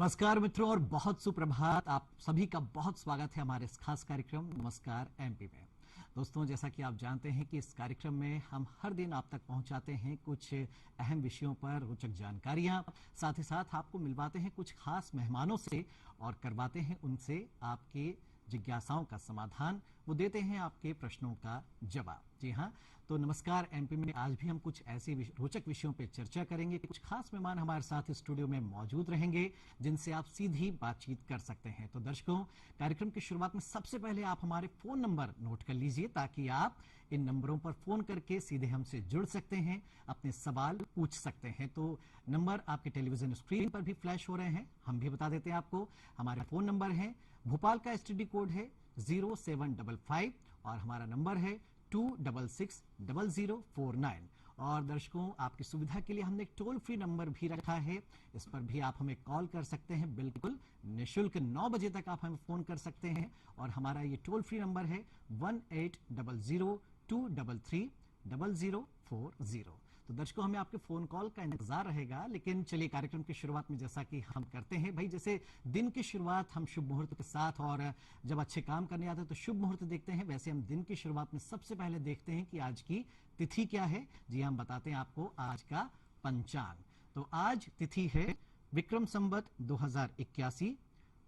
नमस्कार मित्रों और बहुत सुप्रभात। आप सभी का बहुत स्वागत है हमारे इस खास कार्यक्रम नमस्कार एमपी में। दोस्तों, जैसा कि आप जानते हैं कि इस कार्यक्रम में हम हर दिन आप तक पहुंचाते हैं कुछ अहम विषयों पर रोचक जानकारियां, साथ ही साथ आपको मिलवाते हैं कुछ खास मेहमानों से और करवाते हैं उनसे आपके जिज्ञासाओं का समाधान, वो देते हैं आपके प्रश्नों का जवाब। जी हाँ, तो नमस्कार एमपी में आज भी हम कुछ ऐसे रोचक विषयों पर चर्चा करेंगे। कुछ खास मेहमान हमारे साथ स्टूडियो में मौजूद रहेंगे जिनसे आप सीधी बातचीत कर सकते हैं। तो दर्शकों, कार्यक्रम की शुरुआत में सबसे पहले आप हमारे फोन नंबर नोट कर लीजिए ताकि आप इन नंबरों पर फोन करके सीधे हमसे जुड़ सकते हैं, अपने सवाल पूछ सकते हैं। तो नंबर आपके टेलीविजन स्क्रीन पर भी फ्लैश हो रहे हैं, हम भी बता देते हैं आपको। हमारे फोन नंबर है, भोपाल का एसटीडी कोड है 0755 और हमारा नंबर है 2660049। और दर्शकों, आपकी सुविधा के लिए हमने एक टोल फ्री नंबर भी रखा है, इस पर भी आप हमें कॉल कर सकते हैं बिल्कुल निःशुल्क। 9 बजे तक आप हमें फोन कर सकते हैं और हमारा ये टोल फ्री नंबर है 1800233040। तो दर्शकों, हमें आपके फोन कॉल का इंतजार रहेगा। लेकिन चलिए कार्यक्रम की शुरुआत में जैसा कि हम करते हैं भाई, जैसे दिन की शुरुआत हम शुभ मुहूर्त के साथ और जब अच्छे काम करने आते हैं तो शुभ मुहूर्त देखते हैं, वैसे हम दिन की शुरुआत में सबसे पहले देखते हैं कि आज की तिथि क्या है। जी, हम बताते हैं आपको आज का पंचांग। तो आज तिथि है विक्रम संवत 2081,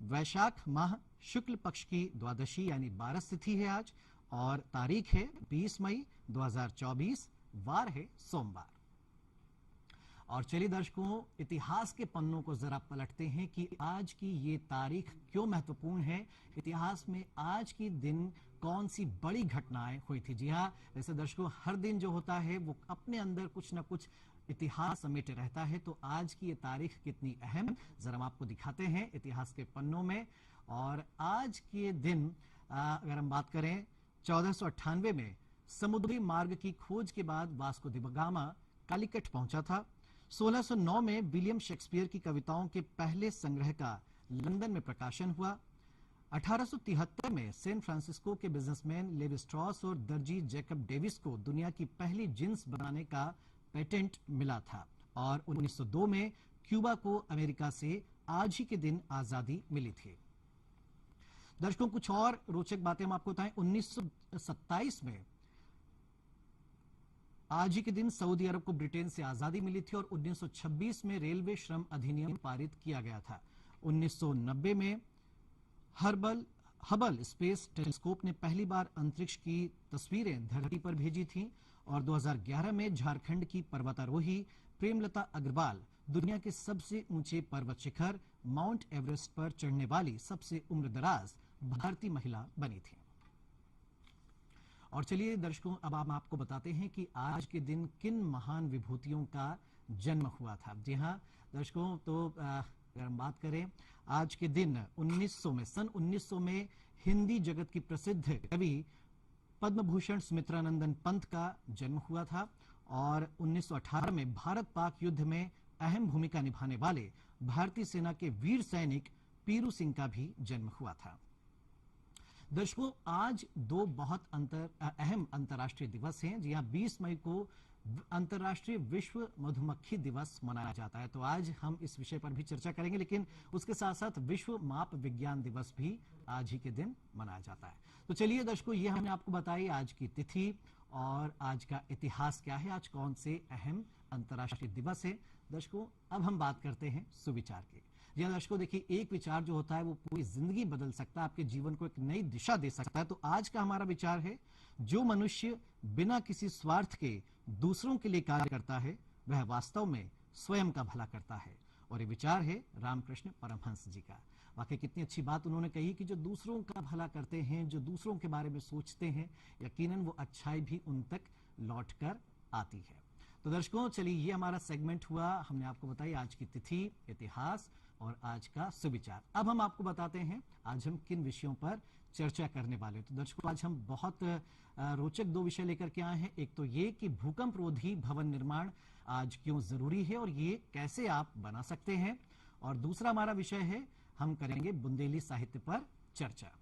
वैशाख माह शुक्ल पक्ष की द्वादशी यानी 12 तिथि है आज, और तारीख है 20 मई 2024, वार है सोमवार। और चलिए दर्शकों, इतिहास के पन्नों को जरा पलटते हैं कि आज की ये तारीख क्यों महत्वपूर्ण है, इतिहास में आज की दिन कौन सी बड़ी घटनाएं हुई थी। जी हाँ, वैसे दर्शकों, हर दिन जो होता है वो अपने अंदर कुछ ना कुछ इतिहास समेटे रहता है। तो आज की ये तारीख कितनी अहम, जरा हम आपको दिखाते हैं इतिहास के पन्नों में। और आज के दिन अगर हम बात करें 1498 में समुद्री मार्ग की खोज के बाद वास्को द गामा कालीकट पहुंचा था। 1609 में विलियम शेक्सपियर की कविताओं के पहले संग्रह का लंदन में प्रकाशन हुआ। 1873 में सैन फ्रांसिस्को के बिजनेसमैन लेवी स्ट्रॉस और दर्जी जैकब डेविस को दुनिया की पहली जींस बनाने का पेटेंट मिला था। और 1902 में क्यूबा को अमेरिका से आज ही के दिन आजादी मिली थी। दर्शकों, कुछ और रोचक बातें हम आपको बताएं। 1927 में आज ही के दिन सऊदी अरब को ब्रिटेन से आजादी मिली थी और 1926 में रेलवे श्रम अधिनियम पारित किया गया था। 1990 में हबल स्पेस टेलीस्कोप ने पहली बार अंतरिक्ष की तस्वीरें धरती पर भेजी थीं। और 2011 में झारखंड की पर्वतारोही प्रेमलता अग्रवाल दुनिया के सबसे ऊंचे पर्वत शिखर माउंट एवरेस्ट पर चढ़ने वाली सबसे उम्रदराज भारतीय महिला बनी थी। और चलिए दर्शकों, अब हम आपको बताते हैं कि आज के दिन किन महान विभूतियों का जन्म हुआ था। जी हाँ दर्शकों, तो अगर हम बात करें आज के दिन सन 1900 में हिंदी जगत की प्रसिद्ध कवि पद्म भूषण सुमित्रानंदन पंत का जन्म हुआ था। और 1918 में भारत पाक युद्ध में अहम भूमिका निभाने वाले भारतीय सेना के वीर सैनिक पीरू सिंह का भी जन्म हुआ था। दर्शकों, आज दो बहुत अहम अंतर्राष्ट्रीय दिवस हैं। जी हाँ, 20 मई को अंतर्राष्ट्रीय विश्व मधुमक्खी दिवस मनाया जाता है। तो आज हम इस विषय पर भी चर्चा करेंगे, लेकिन उसके साथ साथ विश्व माप विज्ञान दिवस भी आज ही के दिन मनाया जाता है। तो चलिए दर्शकों, ये हमने आपको बताई आज की तिथि और आज का इतिहास क्या है, आज कौन से अहम अंतर्राष्ट्रीय दिवस है। दर्शकों, अब हम बात करते हैं सुविचार की। जी दर्शकों, देखिए, एक विचार जो होता है वो पूरी जिंदगी बदल सकता है, आपके जीवन को एक नई दिशा दे सकता है। तो आज का हमारा विचार है, जो मनुष्य बिना किसी स्वार्थ के दूसरों के लिए कार्य करता है वह वास्तव में स्वयं का भला करता है। और ये विचार है रामकृष्ण परमहंस जी का। वाकई कितनी अच्छी बात उन्होंने कही कि जो दूसरों का भला करते हैं, जो दूसरों के बारे में सोचते हैं, यकीनन वो अच्छाई भी उन तक लौट कर आती है। तो दर्शकों, चलिए, ये हमारा सेगमेंट हुआ, हमने आपको बताई आज की तिथि, इतिहास और आज का सुविचार। अब हम आपको बताते हैं आज हम किन विषयों पर चर्चा करने वाले हैं। तो दर्शकों, आज हम बहुत रोचक दो विषय लेकर के आए हैं। एक तो ये कि भूकंप रोधी भवन निर्माण आज क्यों जरूरी है और ये कैसे आप बना सकते हैं। और दूसरा हमारा विषय है, हम करेंगे बुंदेली साहित्य पर चर्चा।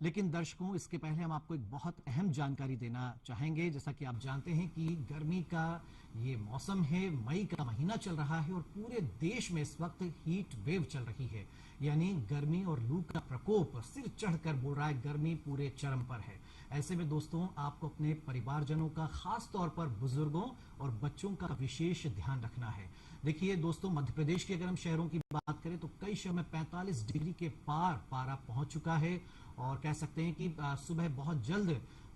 लेकिन दर्शकों, इसके पहले हम आपको एक बहुत अहम जानकारी देना चाहेंगे। जैसा कि आप जानते हैं कि गर्मी का ये मौसम है, मई का महीना चल रहा है और पूरे देश में इस वक्त हीट वेव चल रही है, यानी गर्मी और लू का प्रकोप सिर चढ़कर बोल रहा है, गर्मी पूरे चरम पर है। ऐसे में दोस्तों, आपको अपने परिवारजनों का, खास तौर पर बुजुर्गों और बच्चों का विशेष ध्यान रखना है। देखिए दोस्तों, मध्य प्रदेश के अगर हम शहरों की बात करें तो कई शहरों में 45 डिग्री के पार पारा पहुंच चुका है और कह सकते हैं कि सुबह बहुत जल्द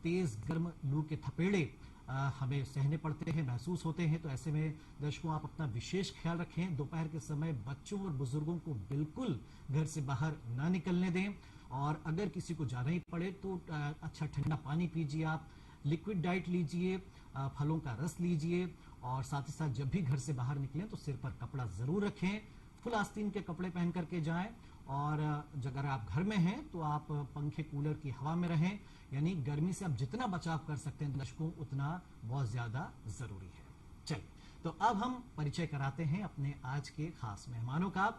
तेज गर्म लू के थपेड़े हमें सहने पड़ते हैं, महसूस होते हैं। तो ऐसे में दर्शकों, आप अपना विशेष ख्याल रखें। दोपहर के समय बच्चों और बुजुर्गों को बिल्कुल घर से बाहर ना निकलने दें और अगर किसी को जाना ही पड़े तो अच्छा ठंडा पानी पीजिए, आप लिक्विड डाइट लीजिए, फलों का रस लीजिए और साथ ही साथ जब भी घर से बाहर निकलें तो सिर पर कपड़ा जरूर रखें, फुल आस्तीन के कपड़े पहन करके जाएं और अगर आप घर में हैं तो आप पंखे कूलर की हवा में रहें, यानी गर्मी से आप जितना बचाव कर सकते हैं दर्शकों, उतना बहुत ज्यादा जरूरी है। चलिए, तो अब हम परिचय कराते हैं अपने आज के खास मेहमानों का।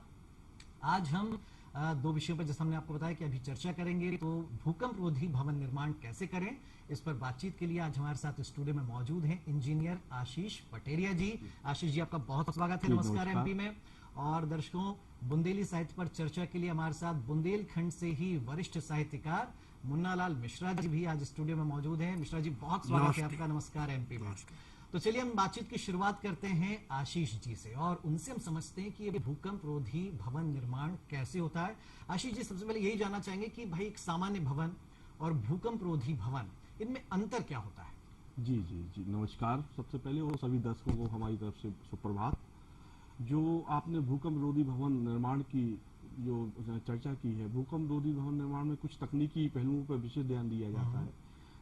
आज हम दो विषयों पर, जैसा हमने आपको बताया कि अभी चर्चा करेंगे, तो भूकंप रोधी भवन निर्माण कैसे करें, इस पर बातचीत के लिए आज हमारे साथ स्टूडियो में मौजूद हैं इंजीनियर आशीष पटेरिया जी। आशीष जी, आपका बहुत स्वागत है। नमस्कार एमपी में। और दर्शकों, बुंदेली साहित्य पर चर्चा के लिए हमारे साथ बुंदेलखंड से ही वरिष्ठ साहित्यकार मुन्नालाल मिश्रा जी भी आज स्टूडियो में मौजूद हैं। मिश्रा जी, बहुत स्वागत है आपका। नमस्कार एमपी में। तो चलिए हम बातचीत की शुरुआत करते हैं आशीष जी से और उनसे हम समझते हैं कि ये भूकंप रोधी भवन निर्माण कैसे होता है। आशीष जी, सबसे पहले यही जानना चाहेंगे कि भाई एक सामान्य भवन और भूकंप रोधी भवन, इनमें अंतर क्या होता है? जी जी जी, नमस्कार। सबसे पहले वो सभी दर्शकों को हमारी तरफ से सुप्रभात। जो आपने भूकंप रोधी भवन निर्माण की जो चर्चा की है, भूकंप रोधी भवन निर्माण में कुछ तकनीकी पहलुओं पर विशेष ध्यान दिया जाता है।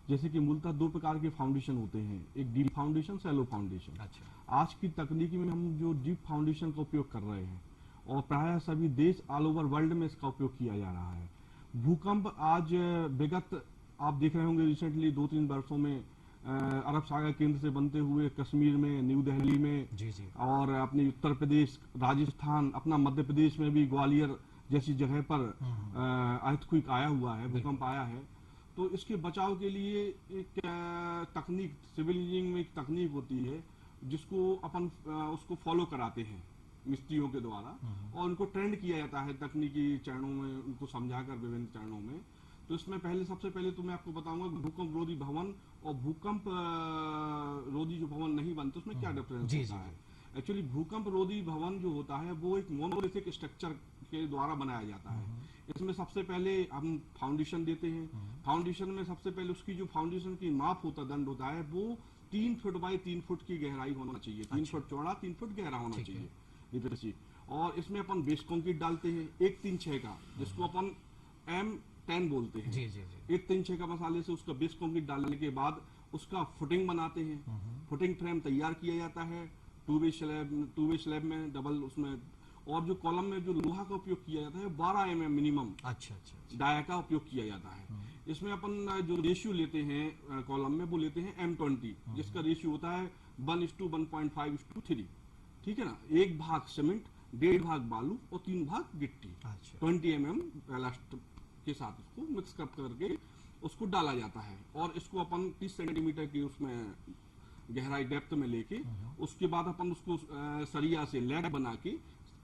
जैसे कि मूलतः दो प्रकार के फाउंडेशन होते हैं, एक डीप फाउंडेशन, शैलो फाउंडेशन। अच्छा। आज की तकनीकी में हम जो डीप फाउंडेशन का उपयोग कर रहे हैं और प्रायः सभी देश ऑल ओवर वर्ल्ड में इसका उपयोग किया जा रहा है। भूकंप आज विगत, आप देख रहे होंगे रिसेंटली 2-3 वर्षों में अरब सागर केंद्र से बनते हुए कश्मीर में, न्यू दिल्ली में, जी जी, और अपने उत्तर प्रदेश, राजस्थान, अपना मध्य प्रदेश में भी ग्वालियर जैसी जगह पर अर्थक्वेक आया हुआ है, भूकंप आया है। तो इसके बचाव के लिए एक तकनीक, सिविल इंजीनियरिंग में एक तकनीक होती है जिसको अपन उसको फॉलो कराते हैं मिस्त्रियों के द्वारा और उनको ट्रेंड किया जाता है तकनीकी चरणों में, उनको समझाकर विभिन्न चरणों में। तो इसमें सबसे पहले तो मैं आपको बताऊंगा भूकंप रोधी भवन और भूकंप रोधी जो भवन नहीं बनते उसमें क्या डिफरेंस होता है। एक्चुअली भूकंप रोधी भवन जो होता है वो एक मोनोलिथिक स्ट्रक्चर के द्वारा बनाया जाता है। इसमें सबसे पहले हम फाउंडेशन देते हैं। फाउंडेशन में सबसे पहले उसकी जो फाउंडेशन की माप होता, दंड होता है, वो 3 फुट बाई 3 फुट की गहराई होना चाहिए। 3 फुट चौड़ा, 3 फुट गहरा होना चाहिए। और इसमें अपन बेस कंक्रीट डालते हैं 1-3-6 का, जिसको अपन M10 बोलते हैं। 1-3-6 का मसाले से उसका बेस कंक्रीट डालने के बाद उसका फुटिंग बनाते हैं। फुटिंग फ्रेम तैयार किया जाता है 2 वे स्लैब में, डबल उसमें। और जो कॉलम में जो लोहा का उपयोग किया जाता है 12 mm मिनिमम डाया का उपयोग किया जाता है। इसमें अपन जो रेशियो लेते हैं कॉलम में वो लेते हैं M20, जिसका रेशियो होता है 1:1.5:3। ठीक है ना। 1 भाग सीमेंट, 1.5 भाग बालू और 3 भाग गिट्टी। 20 mm बैलास्ट के साथ उसको मिक्स करके उसको डाला जाता है और इसको अपन 30 सेंटीमीटर की उसमें गहराई डेप्थ में लेके उसके बाद अपन उसको सरिया से लेग बना के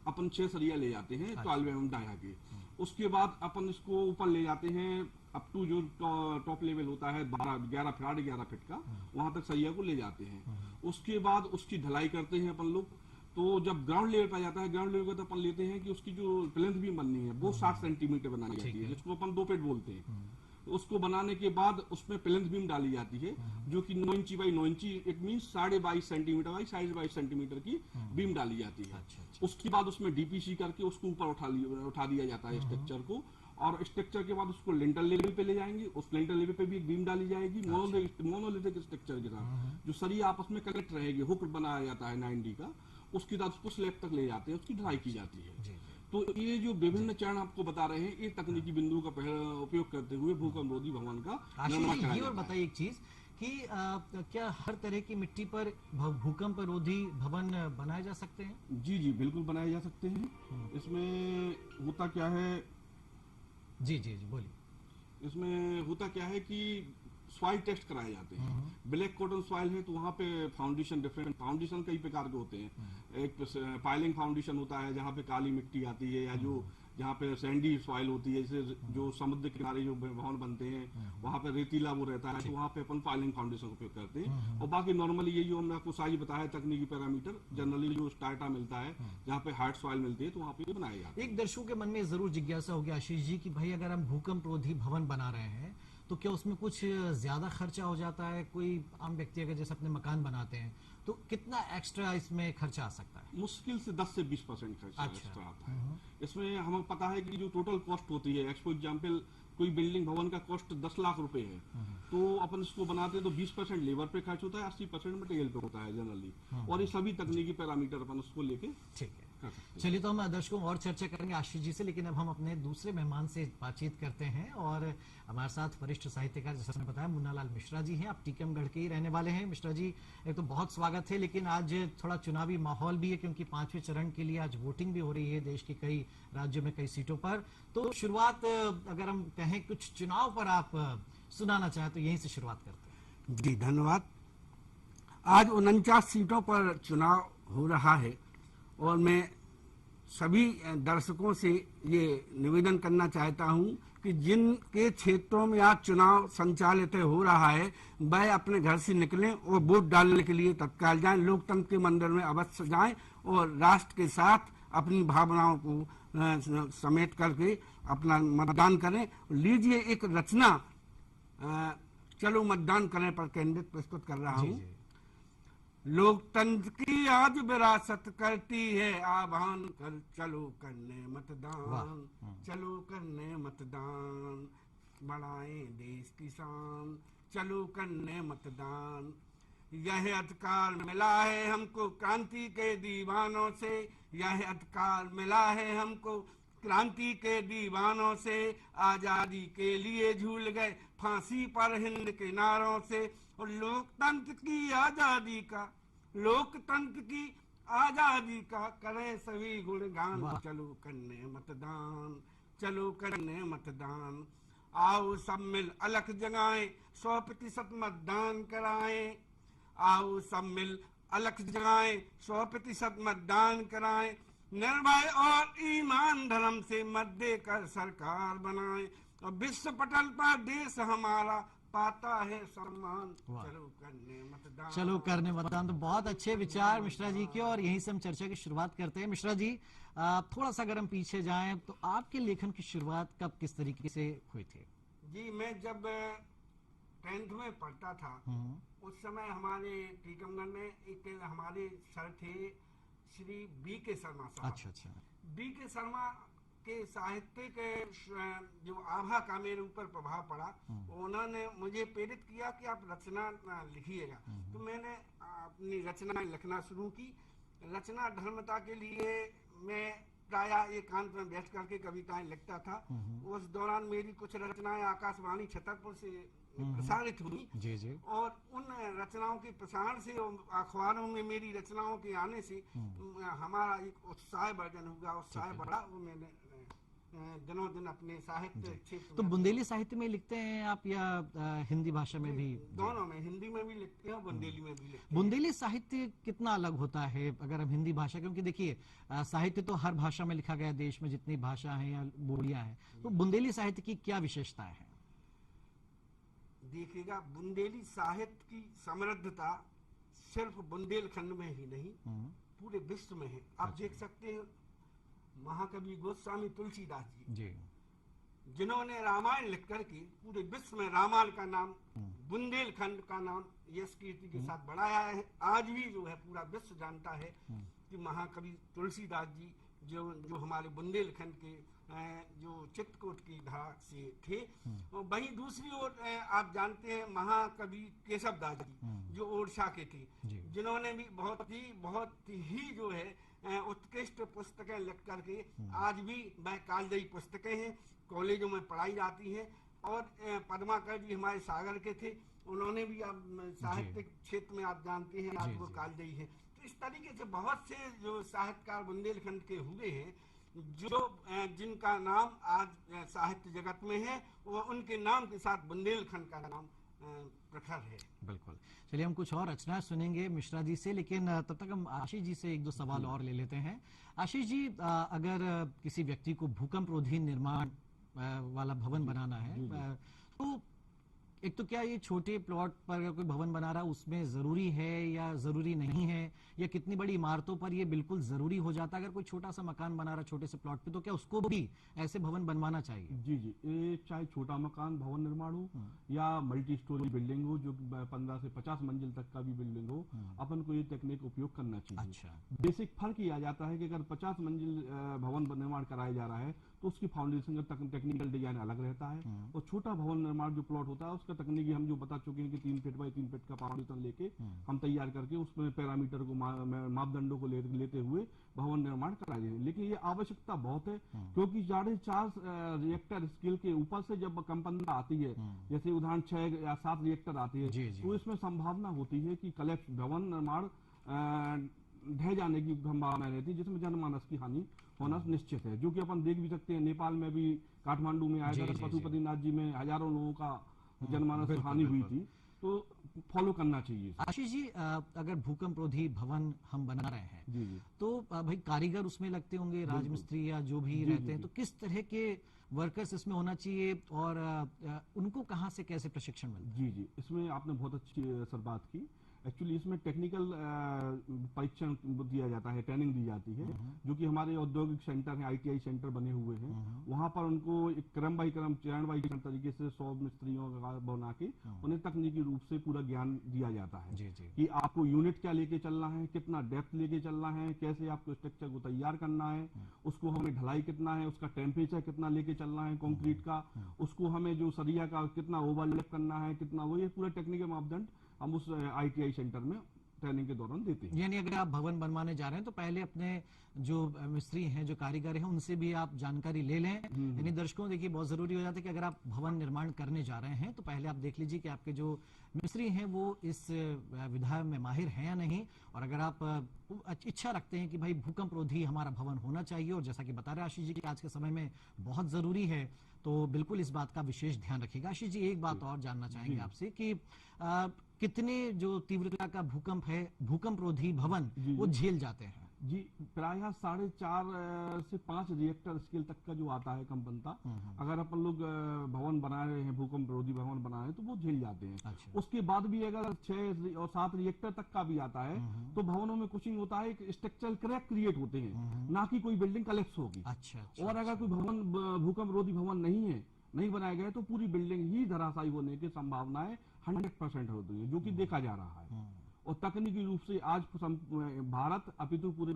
अपन 6 सरिया ले जाते हैं 12 mm डाया के। उसके बाद अपन इसको ऊपर ले जाते हैं अप टू जो टॉप लेवल होता है 11 फीट का, वहां तक सरिया को ले जाते हैं। उसके बाद उसकी ढलाई करते हैं अपन लोग। तो जब ग्राउंड लेवल पर जाता है, ग्राउंड लेवल पर तो अपन लेते हैं कि उसकी जो प्लेंथ भी बननी है वो 60 सेंटीमीटर बनाई जाती है, जिसको अपन 2 फीट बोलते हैं। तो उसको बनाने के बाद उसमें प्लेंथ बीम डाली जाती है जो कि 9 इंची बाई 9 इंची, it mean 22.5 centimetre by 22 centimetre की बीम डाली जाती है। उसके बाद उसमें डीपीसी करके उसको ऊपर उठा दिया जाता है स्ट्रक्चर को, और स्ट्रक्चर के बाद उसको लिंटर लेवल पे ले जाएंगे। उस लिंटर लेवल पे भी एक बीम डाली जाएगी मोनोलिथिक स्ट्रक्चर के साथ, जो सरिया आपस में कनेक्ट रहेगी, हुक बनाया जाता है 9D का। उसके बाद उसको स्लैब तक ले जाते हैं, उसकी ढलाई की जाती है। तो ये जो विभिन्न चरण आपको बता रहे हैं, ये तकनीकी बिंदु का उपयोग करते हुए भूकंप रोधी भवन का निर्माण कराया जाता है। बताइए एक चीज कि क्या हर तरह की मिट्टी पर भूकंप रोधी भवन बनाए जा सकते हैं? जी जी, बिल्कुल बनाए जा सकते हैं। इसमें होता क्या है, जी जी जी बोलिए। इसमें होता क्या है कि सॉइल टेस्ट कराए जाते हैं। ब्लैक कॉटन सॉइल है तो वहाँ पे फाउंडेशन, डिफरेंट फाउंडेशन कई प्रकार के होते हैं। एक पाइलिंग फाउंडेशन होता है जहाँ पे काली मिट्टी आती है, या जो जहाँ पे सैंडी सॉइल होती है, जैसे जो समुद्र किनारे जो भवन बनते हैं वहाँ पे रेतीला वो रहता है, तो वहाँ पे अपन पाइलिंग फाउंडेशन उपयोग करते हैं। और बाकी नॉर्मली ये जो हमने आपको साइज बताया तकनीकी पैरामीटर, जनरली जो स्टार्टा मिलता है जहाँ पे हार्ड सॉइल मिलती है तो वहाँ पे बनाए जाते हैं। एक दर्शकों के मन में जरूर जिज्ञासा होगी आशीष जी कि भाई अगर हम भूकंप रोधी भवन बना रहे हैं तो क्या उसमें कुछ ज्यादा खर्चा हो जाता है? कोई आम व्यक्ति अगर जैसे अपने मकान बनाते हैं तो कितना एक्स्ट्रा इसमें खर्चा आ सकता है? मुश्किल से 10 से 20% खर्चा अच्छा। एक्स्ट्रा आता है। इसमें हमें पता है कि जो टोटल कॉस्ट होती है, फॉर एग्जाम्पल कोई बिल्डिंग भवन का कॉस्ट 10 लाख रुपए है, तो अपन इसको बनाते हैं तो 20% लेबर पे खर्च होता है, 80% मटेरियल पे होता है जनरली। और ये सभी तकनीकी पैरामीटर अपन उसको लेके ठीक है, कर सकते हैं। चलिए तो हम दर्शकों और चर्चा करेंगे आशीष जी से, लेकिन अब हम अपने दूसरे मेहमान से बातचीत करते हैं। और हमारे साथ वरिष्ठ साहित्यकार, जैसा मैंने बताया, मुन्नालाल मिश्रा जी हैं। आप टीकमगढ़ के ही रहने वाले हैं। मिश्रा जी, एक तो बहुत स्वागत है, लेकिन आज थोड़ा चुनावी माहौल भी है क्योंकि 5वें चरण के लिए आज वोटिंग भी हो रही है देश के कई राज्यों में, कई सीटों पर। तो शुरुआत अगर हम कहें कुछ चुनाव पर आप सुनाना चाहें तो यहीं से शुरुआत करते हैं। जी धन्यवाद। आज 49 सीटों पर चुनाव हो रहा है और मैं सभी दर्शकों से ये निवेदन करना चाहता हूं कि जिनके क्षेत्रों में आज चुनाव संचालित हो रहा है वह अपने घर से निकलें और वोट डालने के लिए तत्काल जाएं, लोकतंत्र के मंदिर में अवश्य जाएं और राष्ट्र के साथ अपनी भावनाओं को समेट करके अपना मतदान करें। लीजिए एक रचना चलो मतदान करें पर केंद्रित प्रस्तुत कर रहा हूँ। लोकतंत्र की आज विरासत करती है आह्वान कर, चलो करने मतदान, चलो करने मतदान, बढ़ाएं देश की शान, चलो करने मतदान। यह अधिकार मिला है हमको क्रांति के दीवानों से, यह अधिकार मिला है हमको क्रांति के दीवानों से। आजादी के लिए झूल गए फांसी पर हिंद के नारों से। और लोकतंत्र की आजादी का, लोकतंत्र की आजादी का करें सभी गुणगान। चलो करने मतदान, चलो करने मतदान। आओ सब मिल अलख जगाएं, 100% मतदान कराएं। आओ सब मिल अलख जगाएं, 100% मतदान कराएं। निर्भय और ईमान धर्म से मत देकर सरकार बनाएं और विश्व पटल पर देश हमारा पाता है सम्मान। चलो करने मतदान, चलो करने मतदान। तो बहुत अच्छे विचार मिश्रा जी के, और यहीं से हम चर्चा की शुरुआत करते हैं। मिश्रा जी, थोड़ा सा अगर हम पीछे जाएं तो आपके लेखन की शुरुआत कब, किस तरीके से हुई थी? जी, मैं जब 10th में पढ़ता था उस समय हमारे टीकमगढ़ में एक हमारे सर थे श्री बी के शर्मा साहब। अच्छा। बी के शर्मा के साहित्यिक जो आभा का मेरे ऊपर प्रभाव पड़ा, उन्होंने मुझे प्रेरित किया कि आप रचना लिखिएगा। तो मैंने अपनी रचना लिखना शुरू की। रचना धर्मता के लिए मैं प्रायः एकांत में बैठ करके कविताएं लिखता था। उस दौरान मेरी कुछ रचनाएं आकाशवाणी छतरपुर से प्रसारित हुई जी। और उन रचनाओं के प्रसारण से, अखबारों में मेरी रचनाओं के आने से हमारा एक उत्साह वर्धन हुआ, उत्साह बढ़ा। वो मैंने दिनों दिन अपने साहित्य क्षेत्र। तो बुंदेली साहित्य में लिखते हैं आप या हिंदी भाषा में भी? दोनों में, हिंदी में भी लिखते हैं, बुंदेली में भी लिखते हैं। बुंदेली साहित्य कितना अलग होता है अगर हम हिंदी भाषा, क्योंकि देखिए साहित्य तो हर भाषा में लिखा गया देश में जितनी भाषा है या बोलियां हैं, तो बुंदेली साहित्य की क्या विशेषताएं हैं? देखिएगा, बुंदेली साहित्य की समृद्धता सिर्फ बुंदेलखंड में ही नहीं पूरे विश्व में है। आप देख सकते हैं महाकवि गोस्वामी तुलसीदास जी, जिन्होंने रामायण लिख करके पूरे विश्व में रामायण का नाम, बुंदेलखंड का नाम यश कीर्ति के साथ बढ़ाया है। आज भी जो है पूरा विश्व जानता है कि महाकवि तुलसीदास जी जो हमारे बुंदेलखंड के जो चित्रकूट की धारा से थे। और वहीं दूसरी ओर आप जानते हैं महाकवि केशवदास जी जो ओडिशा के थे, जिन्होंने भी बहुत ही जो है उत्कृष्ट पुस्तकें लिख करके आज भी वह कालजयी पुस्तकें हैं, कॉलेजों में पढ़ाई जाती हैं। और पद्माकर जी हमारे सागर के थे, उन्होंने भी अब साहित्यिक क्षेत्र में आप जानते हैं आज वो कालजयी है। तो इस तरीके से बहुत से जो साहित्यकार बुंदेलखंड के हुए हैं, जो जिनका नाम आज साहित्य जगत में है, वो उनके नाम के साथ बुंदेलखंड का नाम प्रखर है। बिल्कुल। चलिए हम कुछ और रचना सुनेंगे मिश्रा जी से, लेकिन तब तक हम आशीष जी से एक दो सवाल और ले लेते हैं। आशीष जी, अगर किसी व्यक्ति को भूकंप रोधी निर्माण वाला भवन बनाना है, तो एक तो क्या ये छोटे प्लॉट पर अगर कोई भवन बना रहा है उसमें जरूरी है या जरूरी नहीं है, या कितनी बड़ी इमारतों पर ये बिल्कुल जरूरी हो जाता है? अगर कोई छोटा सा मकान बना रहा है छोटे से प्लॉट पे, तो क्या उसको भी ऐसे भवन बनवाना चाहिए? जी जी, ये चाहे छोटा मकान भवन निर्माण हो या मल्टी स्टोरी बिल्डिंग हो, जो 15 से 50 मंजिल तक का भी बिल्डिंग हो, अपन को ये टेक्निक उपयोग करना चाहिए। अच्छा। बेसिक फर्क ये आ जाता है कि अगर 50 मंजिल भवन निर्माण कराया जा रहा है तो उसकी फाउंडेशन का टेक्निकल डिजाइन अलग रहता है, और छोटा भवन निर्माण जो प्लॉट होता है उसका तकनीकी हम जो बता चुके हैं कि 3 फीट बाई 3 फीट का फाउंडेशन लेके हम तैयार करके उसमें पैरामीटर को मापदंडों को लेते हुए भवन निर्माण कराया जाए। लेकिन ये आवश्यकता बहुत है, क्योंकि 4.5 रिएक्टर स्केल के ऊपर से जब कंपन आती है, जैसे उदाहरण 6 या 7 रिएक्टर आती है, तो इसमें संभावना होती है कि कलेक्ट भवन निर्माण ढह जाने की संभावना रहती है, जिसमें जनमानस की हानि होना निश्चित है, जो कि अपन देख भी सकते हैं। नेपाल में भी काठमांडू में आए पशुपतिनाथ जी में हजारों लोगों का जनमानस की हानि हुई थी, तो फॉलो करना चाहिए। आशीष जी, अगर भूकंप रोधी भवन हम बना रहे हैं जी, तो भाई कारीगर उसमें लगते होंगे, राजमिस्त्री या जो भी रहते हैं, तो किस तरह के वर्कर्स इसमें होना चाहिए और उनको कहाँ से कैसे प्रशिक्षण मिलता है? जी, इसमें आपने बहुत अच्छी सर बात की। एक्चुअली इसमें टेक्निकल परीक्षण दिया जाता है, ट्रेनिंग दी जाती है, जो कि हमारे औद्योगिक सेंटर है, ITI सेंटर बने हुए हैं, वहां पर उनको एक क्रम बाई क्रम, चरण बाई चरण तरीके से 100 मिस्त्रियों का बना के उन्हें तकनीकी रूप से पूरा ज्ञान दिया जाता है। जी। कि आपको यूनिट क्या लेके चलना है, कितना डेप्थ लेके चलना है, कैसे आपको स्ट्रक्चर को तैयार करना है, उसको हमें ढलाई कितना है, उसका टेम्परेचर कितना लेके चलना है कंक्रीट का, उसको हमें जो सरिया का कितना ओवरलैप करना है, कितना वो, ये पूरा टेक्निकल मापदंड हम उस ITI सेंटर में ट्रेनिंग के दौरान देते हैं। यानी अगर आप भवन बनवाने जा रहे हैं तो पहले अपने जो मिस्त्री हैं, जो कारीगर हैं, उनसे भी आप जानकारी ले लें। यानी दर्शकों, देखिए बहुत जरूरी हो जाता है कि अगर आप भवन निर्माण करने जा रहे हैं तो पहले आप देख लीजिए कि आपके जो मिस्त्री हैं वो इस विधा में माहिर हैं या नहीं, और अगर आप इच्छा रखते हैं कि भाई भूकंप रोधी हमारा भवन होना चाहिए, और जैसा कि बता रहे आशीष जी कि आज के समय में बहुत जरूरी है, तो बिल्कुल इस बात का विशेष ध्यान रखिएगा। आशीष जी, एक बात और जानना चाहेंगे आपसे कि कितने जो तीव्रता का भूकंप है, भूकंप रोधी भवन वो झेल जाते हैं? जी, प्रायः 4.5 से 5 रिएक्टर स्केल तक का जो आता है कंपनता, अगर अपन लोग भवन बना रहे हैं, भूकंप रोधी भवन बना रहे हैं, तो वो झेल जाते हैं। अच्छा। उसके बाद भी अगर 6 और 7 रिएक्टर तक का भी आता है, तो भवनों में कुछ नहीं होता है, स्ट्रक्चरल क्रैक क्रिएट होते हैं, ना कि कोई बिल्डिंग कलेप्स होगी। अच्छा। और अगर कोई भवन भूकंप रोधी भवन नहीं बनाए गए, तो पूरी बिल्डिंग ही धराशायी होने की संभावनाएं 100% होती है, जो कि देखा जा रहा है। और तकनीकी रूप से आज भारत अपितु पूरे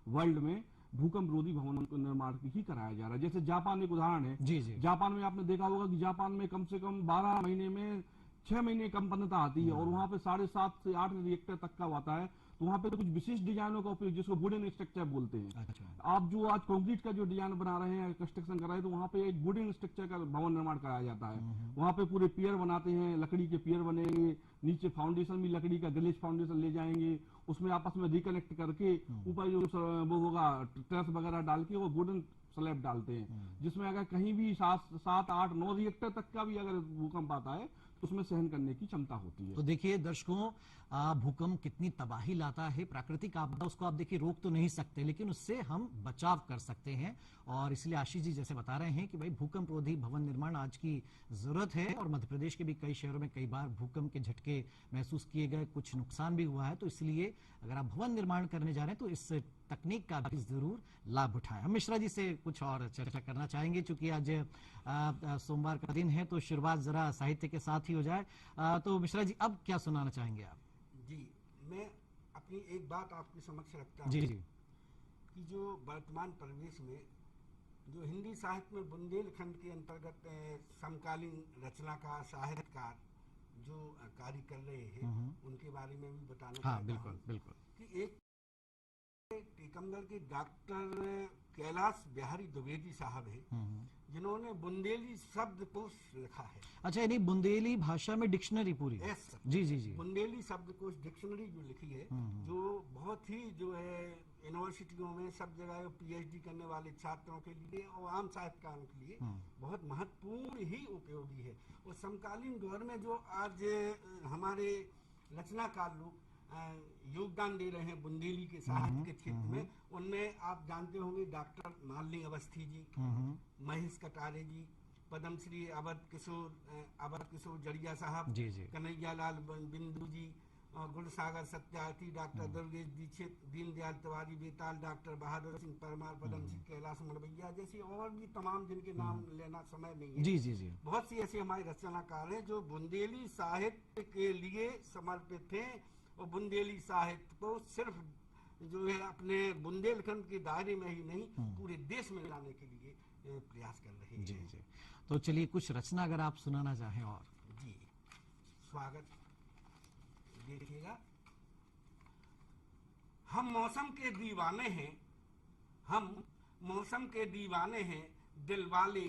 वर्ल्ड में भूकंप रोधी भवन निर्माण ही कराया जा रहा है। जैसे जापान एक उदाहरण है। जी। जापान में आपने देखा होगा कि जापान में कम से कम 12 महीने में 6 महीने कंपनता आती है, और वहां पे 7.5 से 8 रिएक्टर तक का आता है। तो वहां पे कुछ विशेष डिजाइनों का उपयोग, जिसको वुडन स्ट्रक्चर बोलते हैं। अच्छा। आप जो आज कंक्रीट का जो डिजाइन बना रहे हैं, कंस्ट्रक्शन कर रहे हैं, तो वहां पे एक वुडन स्ट्रक्चर का भवन निर्माण कराया जाता है। वहां पे पूरे पियर बनाते हैं, लकड़ी के पियर बनेंगे, नीचे फाउंडेशन भी लकड़ी का ग्लेज फाउंडेशन ले जाएंगे, उसमें आपस में रिकनेक्ट करके ऊपर जो वो होगा ट्रस वगैरह डाल के वो वुडन स्लैब डालते हैं, जिसमें अगर कहीं भी 7, 8, 9 रिएक्टर तक का भी अगर भूकंप आता है तो उसमें सहन करने की क्षमता होती है। तो देखिए दर्शकों, भूकंप कितनी तबाही लाता है, प्राकृतिक आपदा, उसको आप देखिए रोक तो नहीं सकते, लेकिन उससे हम बचाव कर सकते हैं। और इसलिए आशीष जी जैसे बता रहे हैं कि भाई भूकंप रोधी भवन निर्माण आज की जरूरत है, और मध्य प्रदेश के भी कई शहरों में कई बार भूकंप के झटके महसूस किए गए, कुछ नुकसान भी हुआ है। तो इसलिए अगर आप भवन निर्माण करने जा रहे हैं तो इस तकनीक का भी जरूर लाभ उठाएं। हम मिश्रा जी से कुछ और चर्चा करना चाहेंगे, चूंकि आज सोमवार का दिन है तो शुरुआत जरा साहित्य के साथ ही हो जाए। तो मिश्रा जी, अब क्या सुनाना चाहेंगे आप? जी, मैं अपनी एक बात आपके समक्ष रखता हूँ। जी कि जो वर्तमान परिवेश में जो हिंदी साहित्य में बुंदेलखंड के अंतर्गत समकालीन रचनाकार, साहित्यकार जो कार्य कर रहे हैं, उनके बारे में भी बताना चाहता हूं बिल्कुल कि एक टीकमगढ़ के डॉक्टर कैलाश बिहारी द्विवेदी साहब हैं, जिन्होंने बुंदेली शब्दकोश लिखा है। अच्छा, यानी बुंदेली भाषा में डिक्शनरी पूरी? Yes sir. जी जी जी। बुंदेली शब्दकोश डिक्शनरी जो लिखी है, जो बहुत ही जो है यूनिवर्सिटियों में सब जगह पीएचडी करने वाले छात्रों के लिए और आम साहित्यकारों के लिए बहुत महत्वपूर्ण ही उपयोगी है। और समकालीन दौर में जो आज हमारे रचनाकार लोग योगदान दे रहे हैं बुंदेली के साहित्य के क्षेत्र में, उनमें आप जानते होंगे डॉक्टर मालिनी अवस्थी जी, महेश कटारे जी, पद्मश्री अवध किशोर जड़िया साहब, कन्हैयालाल बिंदु जी, गुणसागर सत्यार्थी, डॉक्टर दुर्गेश दीक्षित, दीनदयाल तिवारी बेताल, डॉक्टर बहादुर सिंह परमार, पद्मश्री कैलाश मलवैया जैसी और भी तमाम जिनके नाम लेना समय नहीं है। जी जी जी। बहुत सी ऐसे हमारे रचनाकार हैं जो बुंदेली साहित्य के लिए समर्पित थे और बुंदेली साहित्य को सिर्फ जो है अपने बुंदेलखंड के दायरे में ही नहीं पूरे देश में लाने के लिए प्रयास कर रहे हैं। जी जी। तो चलिए कुछ रचना अगर आप सुनाना चाहें। और जी स्वागत। देखिएगा, हम मौसम के दीवाने हैं, हम मौसम के दीवाने हैं, दिल वाले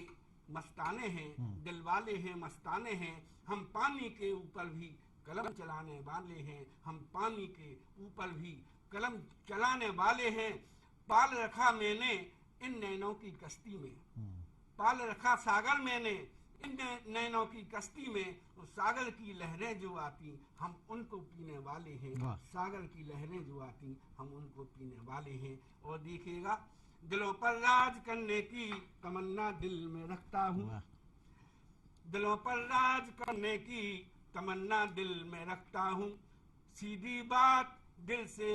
मस्ताने हैं, दिल वाले हैं मस्ताने हैं, हम पानी के ऊपर भी कलम चलाने वाले हैं, हम पानी के ऊपर भी कलम चलाने वाले हैं। पाल रखा मैंने इन नैनों की कश्ती में, पाल रखा सागर मैंने इन नैनों की कश्ती में, सागर की लहरें जो आती हम उनको पीने वाले हैं, सागर की लहरें जो आती हम उनको पीने वाले हैं। और देखिएगा, दिलों पर राज करने की तमन्ना दिल में रखता हूँ, दिलों पर राज करने की तमन्ना दिल में रखता हूँ, सीधी बात दिल से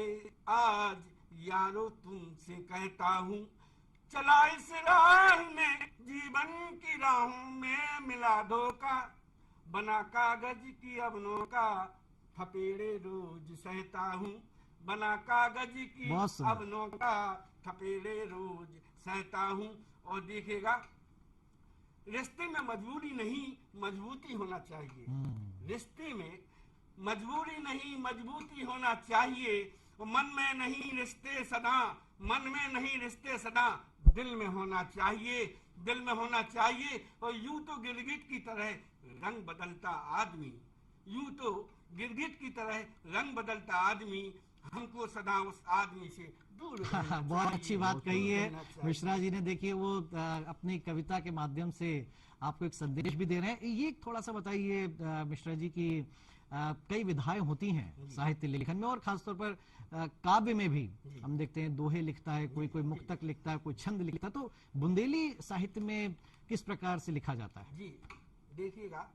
आज यारो तुमसे कहता हूँ, चला इस राह में जीवन की राहों में मिला धोखा, बना कागज की अवनों का थपेड़े रोज सहता हूँ, बना कागज की अवनों का थपेड़े रोज सहता हूँ। और देखिएगा, रिश्ते में मजबूरी नहीं मजबूती होना चाहिए, रिश्ते में मजबूरी नहीं मजबूती होना चाहिए, मन में नहीं रिश्ते सदा, मन में नहीं रिश्ते सदा, दिल में होना चाहिए, दिल में होना चाहिए। और यूं तो गिरगिट की तरह रंग बदलता आदमी, यूं तो गिरगिट की तरह रंग बदलता आदमी, हमको सदा उस आदमी से दूर बहुत अच्छी बात कही है मिश्रा जी ने। देखिए, वो अपनी कविता के माध्यम से आपको एक संदेश भी दे रहे हैं। ये थोड़ा सा बताइए मिश्रा जी की कई विधाएं होती हैं साहित्य लेखन में, और खासतौर पर काव्य में भी हम देखते हैं दोहे लिखता है कोई, कोई मुक्तक लिखता है, कोई छंद लिखता है। तो बुंदेली साहित्य में किस प्रकार से लिखा जाता है? जी देखिएगा,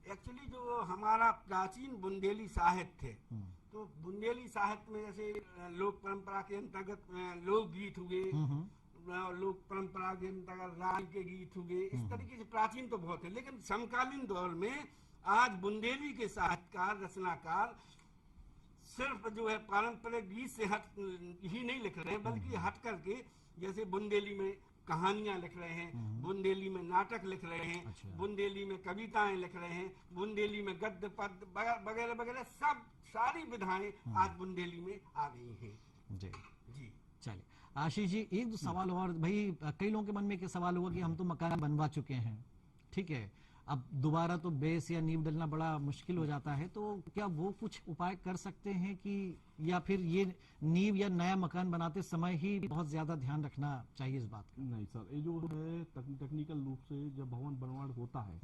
एक्चुअली जो हमारा प्राचीन बुंदेली साहित्य है, तो बुंदेली साहित्य में जैसे लोक परंपरा के अंतर्गत लोकगीत हुए, लोक परंपरा के अंतर्गत राग के गीत हुए, इस तरीके से प्राचीन तो बहुत है। लेकिन समकालीन दौर में आज बुंदेली के साहित्यकार रचनाकार सिर्फ जो है पारंपरिक गीत से हट ही नहीं लिख रहे हैं, बल्कि हट करके जैसे बुंदेली में कहानियां लिख रहे हैं, बुंदेली में नाटक लिख रहे हैं, बुंदेली में कविताएं लिख रहे हैं, बुंदेली में गद्य पद वगैरह वगैरह सब सारी विधाएं आज बुंदेली में आ गई हैं। जी जी। चलिए आशीष जी, एक दो सवाल और। भाई कई लोगों के मन में एक सवाल हुआ कि हम तो मकान बनवा चुके हैं, ठीक है, अब दोबारा तो बेस या नींव डलना बड़ा मुश्किल हो जाता है, तो क्या वो कुछ उपाय कर सकते हैं कि, या फिर ये नींव या नया मकान बनाते समय ही बहुत ज्यादा ध्यान रखना चाहिए इस बात का? नहीं सर, ये जो है टेक्निकल रूप से जब भवन निर्माण होता है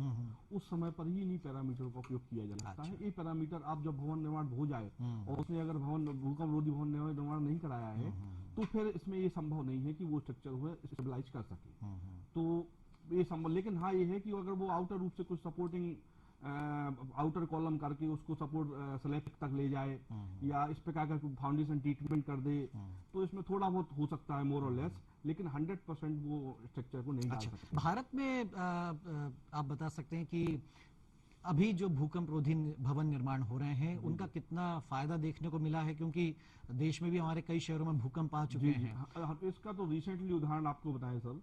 उस समय पर ही इन्हीं पैरामीटर का उपयोग किया जा सकता है। ये पैरामीटर आप जब भवन निर्माण हो जाए और उसने अगर भूकंप रोधी भवन निर्माण नहीं कराया है तो फिर इसमें ये संभव नहीं है कि वो स्ट्रक्चर हुए स्टेबलाइज कर सके। तो ये संभव, लेकिन हाँ ये है कि अगर वो आउटर रूप से कुछ सपोर्टिंग आउटर कॉलम करके उसको सपोर्ट स्लैब तक ले जाए या इस प्रकार का फाउंडेशन ट्रीटमेंट कर दे, तो इसमें थोड़ा बहुत हो सकता है मोर और लेस, लेकिन 100% वो स्ट्रक्चर को नहीं डाल सकते। भारत में आप बता सकते हैं कि अभी जो भूकंप रोधी भवन निर्माण हो रहे हैं उनका कितना फायदा देखने को मिला है, क्योंकि देश में भी हमारे कई शहरों में भूकंप आ चुके हैं। इसका तो रिसेंटली उदाहरण आपको बताएं सर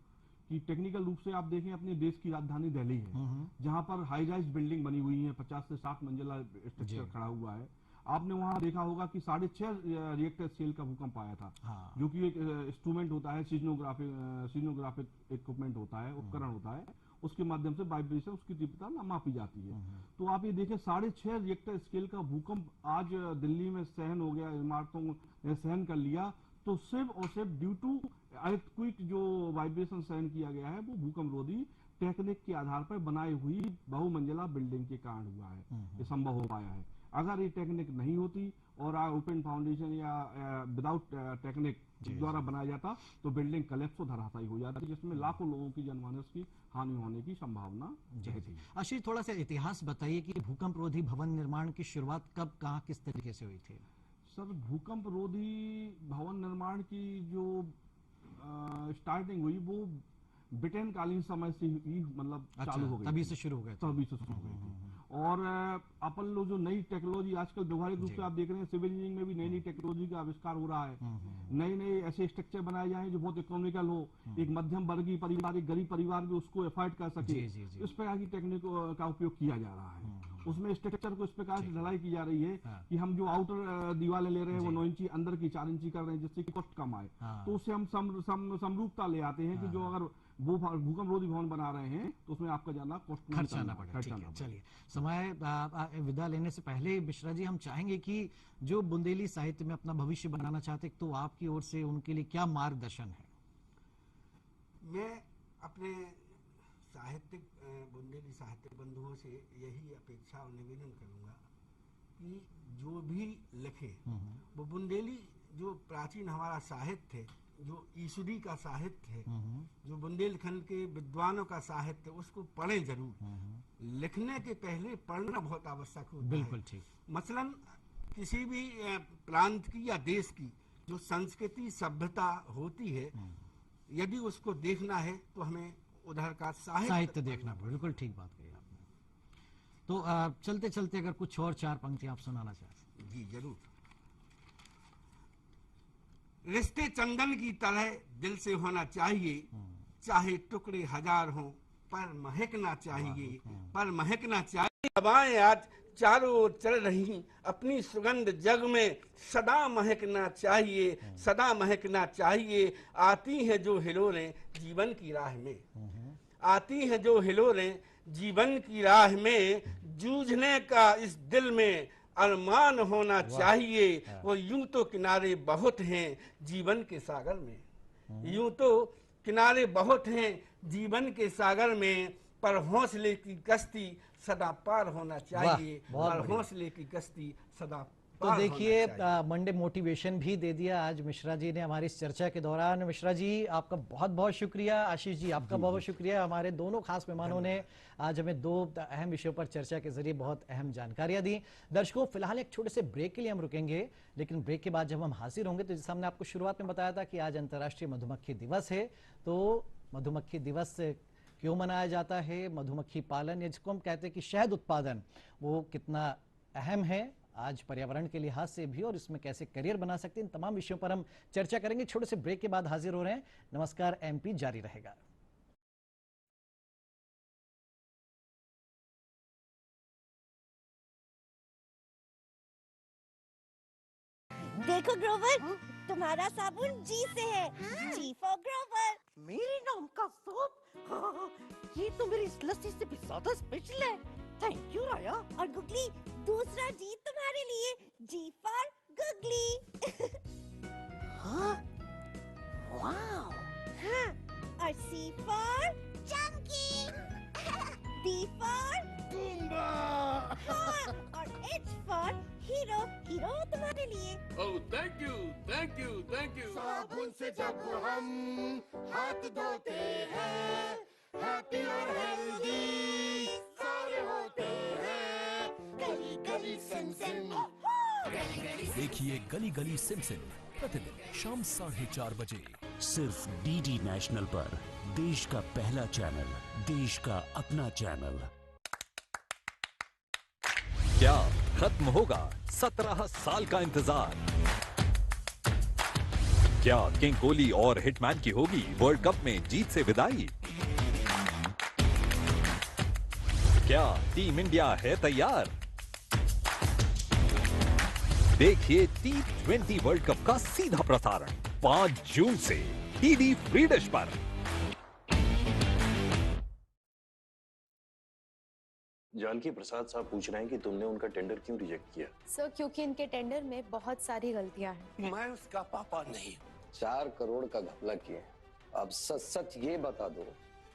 कि टेक्निकल रूप से आप देखें अपने देश की राजधानी दिल्ली है, जहां पर हाई राइज बिल्डिंग बनी हुई है, 50 से 60 मंजिला स्ट्रक्चर खड़ा हुआ है। आपने वहां देखा होगा कि 6.5 रिएक्टर स्केल का भूकंप आया था। हाँ। जो कि एक इंस्ट्रूमेंट होता है, सीजनोग्राफिक इक्विपमेंट होता है, उपकरण होता है, उसके माध्यम से वाइब्रेशन, उसकी तीव्रता मापी जाती है। तो आप ये देखें 6.5 रिएक्टर स्केल का भूकंप आज दिल्ली में सहन हो गया, इमारतों ने सहन कर लिया, तो सिर्फ और सिर्फ ड्यू टू अर्थक्वेक जो वाइब्रेशन सहन किया गया है वो भूकंप रोधी टेक्निक के आधार पर बनाई हुई बहुमंजिला बिल्डिंग के कारण हुआ है, ये संभव हो पाया है। अगर ये टेक्निक नहीं होती और ओपन फाउंडेशन या विदाउट टेक्निक द्वारा बनाया जाता तो बिल्डिंग कलेप्स धराशायी हो जाती, जिसमें लाखों लोगों की जनमानस की हानि होने की संभावना रहती है। आशीष, थोड़ा सा इतिहास बताइए कि भूकंप रोधी भवन निर्माण की शुरुआत कब, कहाँ, किस तरीके से हुई थी? सर, भूकंप रोधी भवन निर्माण की जो स्टार्टिंग हुई वो ब्रिटेन कालीन समय से ही मतलब चालू हो गई, तभी से शुरू हो गए, तभी से शुरू हो गई थी। और अपन लोग जो नई टेक्नोलॉजी आजकल व्यवहारिक रूप से आप देख रहे हैं, सिविल इंजीनियरिंग में भी नई नई टेक्नोलॉजी का आविष्कार हो रहा है। नए नए ऐसे स्ट्रक्चर बनाए जाए जो बहुत इकोनॉमिकल हो, एक मध्यम वर्गीय परिवार, एक गरीब परिवार भी उसको एफोर्ड कर सके, इस प्रकार की टेक्निक का उपयोग किया जा रहा है। उसमें स्ट्रक्चर को इस प्रकार से ढलाई की जा रही है कि हम जो आउटर दीवारें ले रहे हैं वो 9 इंची, अंदर की 4 इंची कर रहे हैं, जिससे कि कॉस्ट कम आए। तो उससे हम समरूपता ले आते हैं कि जो अगर वो भूकंप रोधी भवन बना रहे हैं तो उसमें आपका जाना कॉस्ट खर्चा ना पड़े। चलिए, समय विदा लेने से पहले मिश्रा जी, हम चाहेंगे कि जो बुंदेली साहित्य में अपना भविष्य बनाना चाहते तो आपकी ओर से उनके लिए क्या मार्गदर्शन है? मैं अपने साहित्यिक बुंदेली साहित्यिक बंधुओं से यही अपेक्षा और निवेदन करूंगा कि जो भी लिखे वो बुंदेली जो प्राचीन हमारा साहित्य है, जो ईश्वरी का साहित्य है, जो बुंदेलखंड के विद्वानों का साहित्य, उसको पढ़ें जरूर। लिखने के पहले पढ़ना बहुत आवश्यक होता है। बिल्कुल ठीक। मसलन किसी भी प्रांत की या देश की जो संस्कृति सभ्यता होती है, यदि उसको देखना है तो हमें उधर का साहित्य देखना। बिल्कुल ठीक बात कही आपने। तो चलते चलते अगर कुछ और 4 पंक्तियां आप सुनाना चाहते? जी जरूर। रिश्ते चंदन की तरह दिल से होना चाहिए, चाहे टुकड़े 1000 हो पर महकना चाहिए, पर महकना चाहिए। हवाएं आज चारों ओर चल रही, अपनी सुगंध जग में सदा महकना चाहिए, सदा महकना चाहिए। आती हैं जो हिलोरें जीवन की राह में, आती हैं जो हिलोरें जीवन की राह में, जूझने का इस दिल में अरमान होना चाहिए। वो यूं तो किनारे बहुत हैं जीवन के सागर में, यूं तो किनारे बहुत हैं जीवन के सागर में, पर हौसले की कश्ती सदा पार होना चाहिए, पर हौसले की कश्ती सदा। तो देखिए, मंडे मोटिवेशन भी दे दिया आज मिश्रा जी ने हमारी इस चर्चा के दौरान। मिश्रा जी, आपका बहुत बहुत शुक्रिया। आशीष जी, आपका बहुत बहुत शुक्रिया। हमारे दोनों खास मेहमानों ने आज हमें 2 अहम विषयों पर चर्चा के जरिए बहुत अहम जानकारियां दी। दर्शकों, फिलहाल एक छोटे से ब्रेक के लिए हम रुकेंगे, लेकिन ब्रेक के बाद जब हम हाजिर होंगे तो जैसे हमने आपको शुरुआत में बताया था कि आज अंतर्राष्ट्रीय मधुमक्खी दिवस है। तो मधुमक्खी दिवस क्यों मनाया जाता है, मधुमक्खी पालन, जिसको हम कहते हैं कि शहद उत्पादन, वो कितना अहम है आज पर्यावरण के लिहाज से भी, और इसमें कैसे करियर बना सकते हैं, इन तमाम विषयों पर हम चर्चा करेंगे। छोटे से ब्रेक के बाद हाजिर हो रहे हैं। नमस्कार एमपी जारी रहेगा। देखो ग्रोवर, तुम्हारा साबुन जी से है। जी फॉर ग्रोवर। मेरे नाम का सोप, ये तो मेरी लस्सी से भी ज्यादा स्पेशल है। थैंक यू राया। और गुगली, दूसरा जी तुम्हारे लिए, जी फॉर गुगली। हाँ? वाव। हाँ, और सी फॉर चंकी, डी फॉर बूम्बा। हाँ, और एच फॉर हीरो, हीरो तुम्हारे लिए। Oh thank you, thank you, thank you. साबुन से जब हम हाथ धोते हैं, हैप्पी और हेल्दी सारे होते हैं। गली गली सिम सिम, देखिए गली गली सिम सिम प्रतिदिन शाम 4:30 बजे सिर्फ डीडी नेशनल पर, देश का पहला चैनल, देश का अपना चैनल। क्या खत्म होगा 17 साल का इंतजार? क्या किंग कोहली और हिटमैन की होगी वर्ल्ड कप में जीत से विदाई? क्या टीम इंडिया है तैयार? देखिए T20 वर्ल्ड कप का सीधा प्रसारण 5 जून से टीवी फ्री डिश पर। जानकी प्रसाद साहब पूछ रहे हैं कि तुमने उनका टेंडर क्यों रिजेक्ट किया? सर, क्योंकि इनके टेंडर में बहुत सारी गलतियां हैं। मैं उसका पापा नहीं। 4 करोड़ का घपला किए। अब सच सच ये बता दो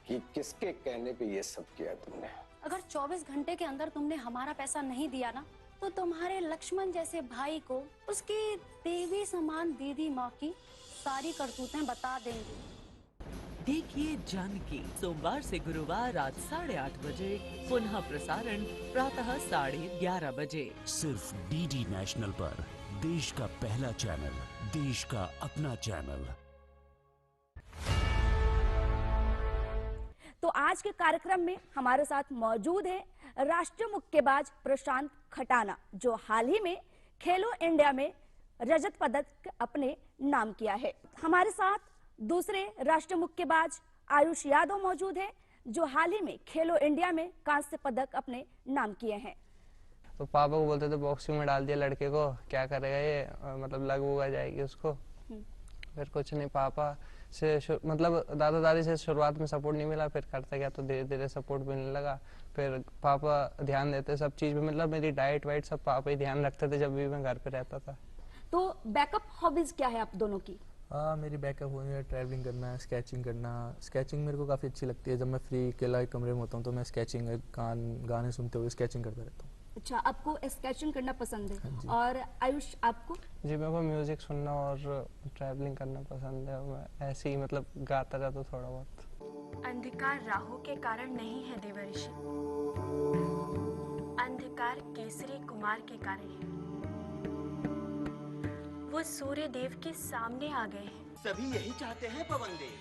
कि किसके कहने पे ये सब किया तुमने। अगर 24 घंटे के अंदर तुमने हमारा पैसा नहीं दिया ना, तो तुम्हारे लक्ष्मण जैसे भाई को उसकी देवी समान दीदी माँ की सारी करतूतें बता देंगी। देखिए जानकी सोमवार से गुरुवार रात 8:30 बजे, पुनः प्रसारण प्रातः 11:30 बजे, सिर्फ डीडी नेशनल पर। देश का पहला चैनल, देश का अपना चैनल। तो आज के कार्यक्रम में हमारे साथ मौजूद है राष्ट्रीय मुक्केबाज प्रशांत खटाना, जो हाल ही में खेलो इंडिया में रजत पदक अपने नाम किया है। हमारे साथ दूसरे राष्ट्रीय मुक्केबाज आयुष यादव मौजूद है, जो हाल ही में खेलो इंडिया में कांस्य पदक अपने नाम किए हैं। तो पापा को बोलते थे बॉक्सिंग में डाल दिया लड़के को, क्या करेगा ये, मतलब लग उगा जाएगी उसको। फिर कुछ नहीं, पापा से मतलब दादा दादी से शुरुआत में सपोर्ट नहीं मिला, फिर करता गया तो धीरे धीरे सपोर्ट मिलने लगा। फिर पापा ध्यान देते सब चीज में, मतलब मेरी डाइट वाइट सब पापा ही ध्यान रखते थे जब भी मैं घर पे रहता था। तो बैकअप हॉबीज क्या है आप दोनों की? मेरी बैकअप हॉबी है ट्रैवलिंग करना, स्केचिंग करना। स्केचिंग मेरे को काफ़ी अच्छी लगती है। जब मैं फ्री अकेला एक कमरे में होता हूँ तो मैं स्केचिंग गाने सुनते हुए स्केचिंग करता रहता हूँ। अच्छा, आपको स्केचिंग करना पसंद है। हाँ, और आयुष आपको? जी, मेरे को म्यूजिक सुनना और ट्रैवलिंग करना पसंद है। मैं ऐसे ही मतलब गाता रहता हूँ थोड़ा बहुत। अंधकार राहु के कारण नहीं है देवर्षि, अंधकार केसरी कुमार के कारण है। वो सूर्य देव के सामने आ गए हैं। सभी यही चाहते हैं पवन देव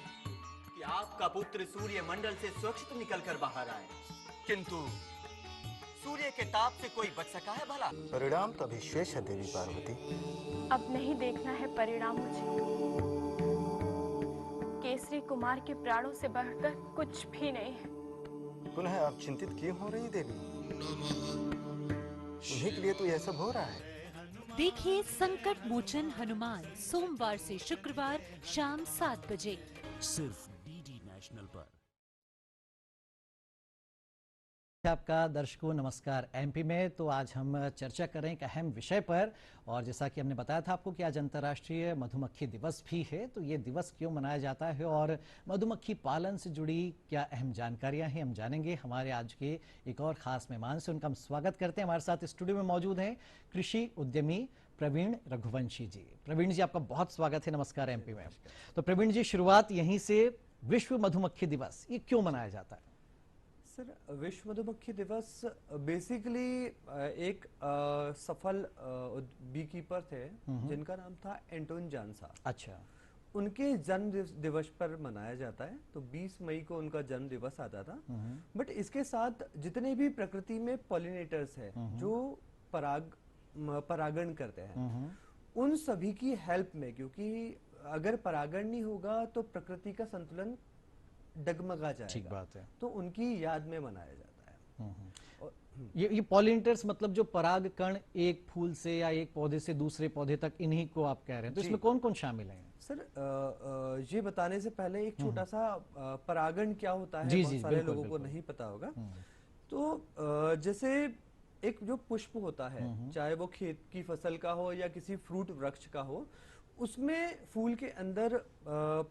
कि आपका पुत्र सूर्य मंडल से सुरक्षित निकलकर बाहर आए, किंतु सूर्य के ताप से कोई बच सका है भला? परिणाम तो अभी शेष है देवी पार्वती। अब नहीं देखना है परिणाम मुझे। केसरी कुमार के प्राणों से बढ़कर कुछ भी नहीं है। पुनः आप चिंतित क्यों हो रही देवी? उन्हीं के लिए तो यह सब हो रहा है। देखिए संकट मोचन हनुमान सोमवार से शुक्रवार शाम 7 बजे, सिर्फ डीडी नेशनल पर। आपका दर्शकों नमस्कार। एमपी में तो आज हम चर्चा कर रहे हैं एक अहम विषय पर, और जैसा कि हमने बताया था आपको कि आज अंतर्राष्ट्रीय मधुमक्खी दिवस भी है। तो ये दिवस क्यों मनाया जाता है और मधुमक्खी पालन से जुड़ी क्या अहम जानकारियां हैं, हम जानेंगे हमारे आज के एक और खास मेहमान से। उनका हम स्वागत करते हैं। हमारे साथ स्टूडियो में मौजूद हैं कृषि उद्यमी प्रवीण रघुवंशी जी। प्रवीण जी, आपका बहुत स्वागत है। नमस्कार एमपी में। तो प्रवीण जी, शुरुआत यहीं से, विश्व मधुमक्खी दिवस ये क्यों मनाया जाता है? सर, विश्व मधुमक्खी दिवस बेसिकली एक सफल बी कीपर थे जिनका नाम था एंटोन जानसा। अच्छा। उनके जन्म दिवस पर मनाया जाता है। तो 20 मई को उनका जन्म दिवस आता था। बट इसके साथ जितने भी प्रकृति में पॉलिनेटर्स हैं जो परागण करते हैं, उन सभी की हेल्प में, क्योंकि अगर परागण नहीं होगा तो प्रकृति का संतुलन डगमगा जाएगा। ठीक बात है। तो उनकी याद में मनाया जाता है। और ये पॉलिनेटर्स मतलब जो पराग कण एक फूल से या एक पौधे से दूसरे पौधे तक, इन्हीं को आप कह रहे हैं। तो इसमें कौन कौन शामिल है? सर, ये बताने से पहले एक छोटा सा परागण क्या होता है, बहुत सारे लोगों को नहीं पता होगा। तो जैसे एक जो पुष्प होता है, चाहे वो खेत की फसल का हो या किसी फ्रूट वृक्ष का हो, उसमें फूल के अंदर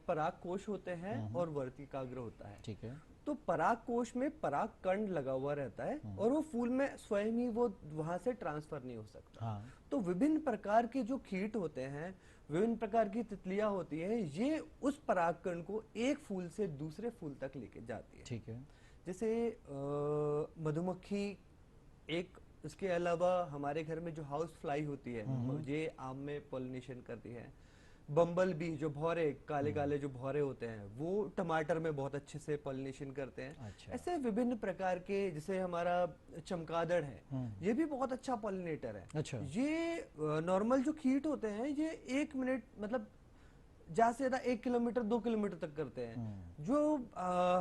पराग कोश होते हैं और वर्तिकाग्र होता है। ठीक है। तो पराग कोश में पराग कण लगा हुआ रहता है और वो फूल में स्वयं ही वो वहां से ट्रांसफर नहीं हो सकता। तो विभिन्न प्रकार के जो कीट होते हैं, विभिन्न प्रकार की तितलियां होती है, ये उस पराग कण को एक फूल से दूसरे फूल तक लेके जाती है। ठीक है। जैसे मधुमक्खी एक, इसके अलावा हमारे घर में जो हाउस फ्लाई होती है, ये आम में पॉलिनेशन करती है। बम्बल बी, जो भौरे, काले काले जो भौरे होते हैं, वो टमाटर में बहुत अच्छे से पॉलिनेशन करते हैं। अच्छा। ऐसे विभिन्न प्रकार के, जैसे हमारा चमगादड़ है, ये भी बहुत अच्छा पॉलिनेटर है। अच्छा। ये नॉर्मल जो कीट होते हैं, ये 1 मिनट मतलब ज्यादा से ज्यादा 1 किलोमीटर 2 किलोमीटर तक करते हैं। जो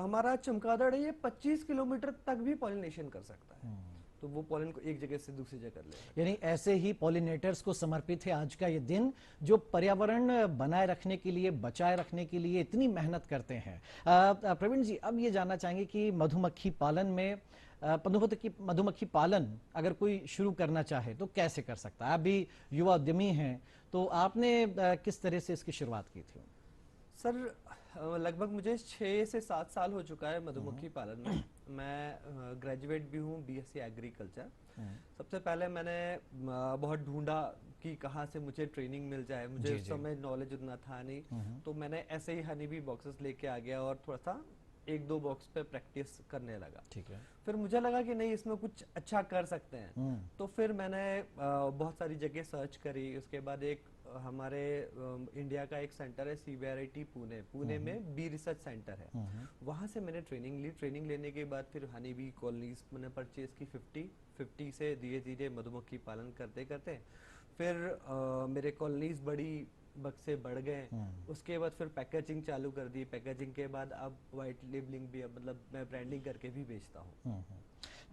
हमारा चमगादड़ है, ये 25 किलोमीटर तक भी पॉलिनेशन कर सकता है। तो वो पॉलन को एक जगह से दूसरी जगह कर ले। यानी ऐसे ही पॉलिनेटर्स को समर्पित है आज का ये दिन, जो पर्यावरण बनाए रखने के लिए, बचाए रखने के लिए इतनी मेहनत करते हैं। प्रवीण जी, अब ये जानना चाहेंगे कि मधुमक्खी पालन में मधुमक्खी पालन अगर कोई शुरू करना चाहे तो कैसे कर सकता है? आप भी युवा उद्यमी हैं, तो आपने किस तरह से इसकी शुरुआत की थी? सर लगभग मुझे 6 से 7 साल हो चुका है मधुमक्खी पालन में। मैं ग्रेजुएट भी हूँ BSc एग्रीकल्चर। सबसे पहले मैंने बहुत ढूंढा कि कहाँ से मुझे ट्रेनिंग मिल जाए, मुझे उस समय नॉलेज उतना था नहीं, तो मैंने ऐसे ही हनी बी बॉक्सेस लेके आ गया और थोड़ा सा 1-2 बॉक्स पे प्रैक्टिस करने लगा। ठीक है। फिर मुझे लगा कि नहीं, इसमें कुछ अच्छा कर सकते हैं, तो फिर मैंने बहुत सारी जगह सर्च करी। उसके बाद एक हमारे इंडिया का एक सेंटर है CBRIT पुणे में बी रिसर्च सेंटर है, वहाँ से मैंने ट्रेनिंग ली। ट्रेनिंग लेने के बाद फिर हनी बी कॉलोनीज मैंने परचेज की 50 से धीरे धीरे मधुमक्खी पालन करते करते फिर मेरे कॉलोनीज बड़ी बक्से बढ़ गए। उसके बाद फिर पैकेजिंग चालू कर दी। पैकेजिंग के बाद अब वाइट लेबलिंग भी, मतलब मैं ब्रांडिंग करके भी बेचता हूँ।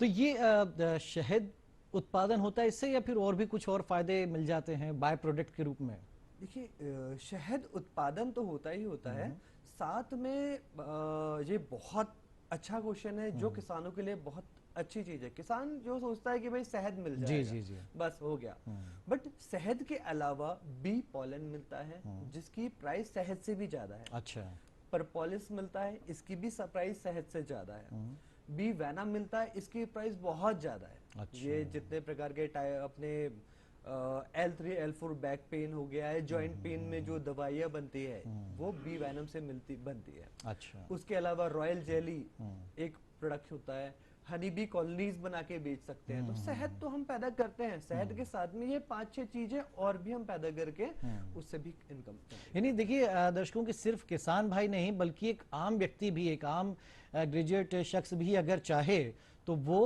तो ये शहद उत्पादन होता है इससे, या फिर और भी कुछ और फायदे मिल जाते हैं बाय प्रोडक्ट के रूप में? देखिए, शहद उत्पादन तो होता ही होता है, साथ में ये बहुत अच्छा क्वेश्चन है जो किसानों के लिए बहुत अच्छी चीज है। किसान जो सोचता है कि भाई शहद मिल जाएगा, जी। बस हो गया, बट शहद के अलावा बी पॉलन मिलता है जिसकी प्राइस शहद से भी ज्यादा है। अच्छा। परपोलिस मिलता है, इसकी भी प्राइस शहद से ज्यादा है। बी वैनम मिलता है, इसकी प्राइस बहुत ज्यादा है। अच्छा। ये जितने प्रकार के अपने L3 L4 बैक पेन हो गया है, जॉइंट पेन में जो दवाइयाँ बनती है वो बी वैनम से बनती है। अच्छा। उसके अलावा रॉयल जेली एक प्रोडक्ट होता है, हनी बी कॉलोनीज बना के बेच सकते हैं। तो शहद तो हम पैदा करते हैं, शहद के साथ में ये 5-6 चीजें और भी हम पैदा करके उससे भी इनकम। यानी देखिए दर्शकों की सिर्फ किसान भाई नहीं, बल्कि एक आम व्यक्ति भी, एक आम ग्रेजुएट शख्स भी अगर चाहे तो वो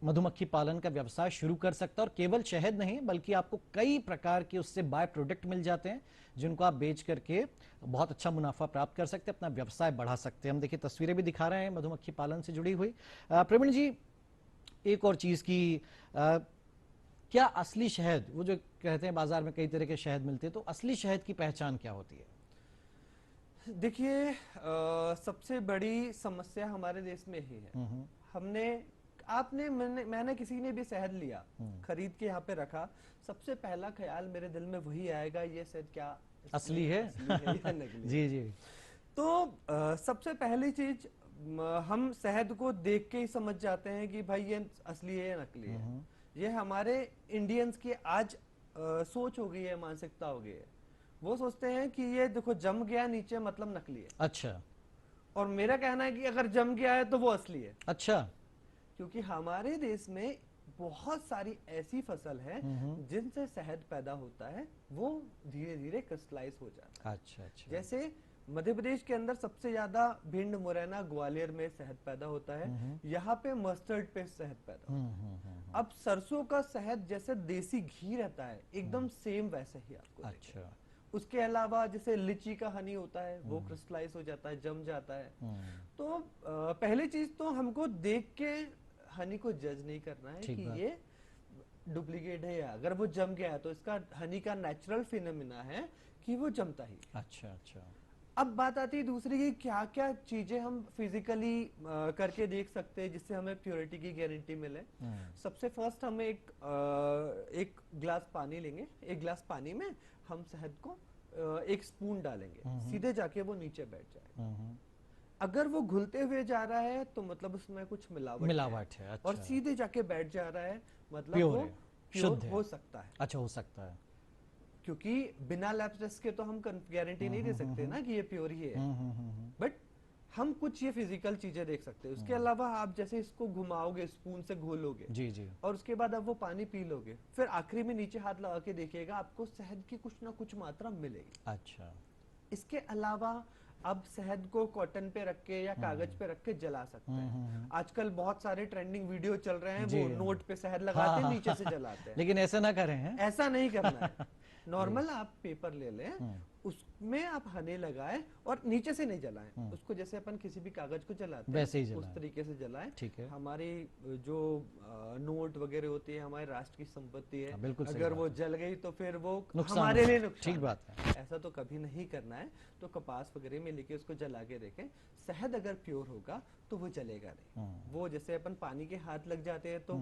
मधुमक्खी पालन का व्यवसाय शुरू कर सकता है। और केवल शहद नहीं, बल्कि आपको कई प्रकार के उससे बाय प्रोडक्ट मिल जाते हैं जिनको आप बेच करके बहुत अच्छा मुनाफा प्राप्त कर सकते हैं, अपना व्यवसाय बढ़ा सकते हैं। हम देखिए तस्वीरें भी दिखा रहे हैं मधुमक्खी पालन से जुड़ी हुई। प्रवीण जी, एक और चीज की क्या असली शहद, वो जो कहते हैं बाजार में कई तरह के शहद मिलते हैं, तो असली शहद की पहचान क्या होती है? देखिए, सबसे बड़ी समस्या हमारे देश में ही है। मैंने किसी ने भी शहद लिया, खरीद के यहाँ पे रखा, सबसे पहला ख्याल मेरे दिल में वही आएगा, ये शहद क्या असली है या नकली? जी जी। तो सबसे पहली चीज, हम शहद को देख के ही समझ जाते हैं कि भाई ये असली है या नकली है। ये हमारे इंडियंस की आज सोच हो गई है, मानसिकता हो गई है। वो सोचते हैं कि ये देखो जम गया नीचे मतलब नकली है। अच्छा। और मेरा कहना है कि अगर जम गया है तो वो असली है। अच्छा। क्योंकि हमारे देश में बहुत सारी ऐसी फसल है जिनसे शहद पैदा होता है, वो धीरे धीरे क्रिस्टलाइज हो जाता है। अच्छा अच्छा। जैसे मध्य प्रदेश के अंदर सबसे ज्यादा भिंड, मुरैना, ग्वालियर में शहद पैदा होता है। यहाँ पे मस्टर्ड पे शहद पैदा अब सरसों का शहद जैसे देसी घी रहता है, एकदम सेम वैसे ही आपको। अच्छा। उसके अलावा जैसे लीची का हनी होता है, वो क्रिस्टलाइज हो जाता है, जम जाता है। तो पहली चीज तो हमको देख के हनी को जज नहीं करना है कि ये डुप्लीकेट है, या अगर वो जम गया है तो इसका हनी का नेचुरल फिनोमिना है कि वो जमता ही। अच्छा अच्छा। अब बात आती है दूसरी की क्या क्या चीजें हम फिजिकली करके देख सकते हैं जिससे हमें प्योरिटी की गारंटी मिले। सबसे फर्स्ट हम एक गिलास पानी लेंगे, एक गिलास पानी में हम शहद को एक स्पून डालेंगे, सीधे जाके वो नीचे बैठ जाएगा। अगर वो घुलते हुए जा रहा है तो मतलब उसमें कुछ मिलावट है। अच्छा। और सीधे जाके बैठ जा रहा है मतलब वो प्योर हो सकता है। अच्छा, हो सकता है, क्योंकि बिना लैब टेस्ट के तो हम गारंटी नहीं दे सकते ना कि ये प्योर ही है। बट हम कुछ ये फिजिकल चीजें देख सकते हैं। उसके अलावा आप जैसे इसको घुमाओगे, स्पून से घोलोगे जी जी, और उसके बाद आप वो पानी पी लोगे, फिर आखिरी में नीचे हाथ लगा के देखिएगा, आपको शहद की कुछ ना कुछ मात्रा मिलेगी। अच्छा। इसके अलावा अब शहद को कॉटन पे रख के या कागज पे रख के जला सकते हैं। आजकल बहुत सारे ट्रेंडिंग वीडियो चल रहे हैं, वो नोट पे शहद लगाते हैं, नीचे से जलाते हैं। लेकिन ऐसा ना करें, ऐसा नहीं करना है। नॉर्मल आप पेपर ले लें, उसमें आप हनी लगाएं और नीचे से नहीं जलाएं, उसको जैसे अपन किसी भी कागज को जलाते वैसे ही हैं उस जलाएं। तरीके से जलाएं। ठीक है। हमारी जो नोट वगैरह होती है हमारे राष्ट्र की संपत्ति है, बिल्कुल सही अगर बात वो है। जल गई तो फिर वो नुकसान हमारे होगा। लिए नुकसान ठीक बात है। ऐसा तो कभी नहीं करना है। तो कपास वगैरह में लेके उसको जला के देखें। शहद अगर प्योर होगा तो वो जलेगा नहीं। वो जैसे अपन पानी के हाथ लग जाते हैं तो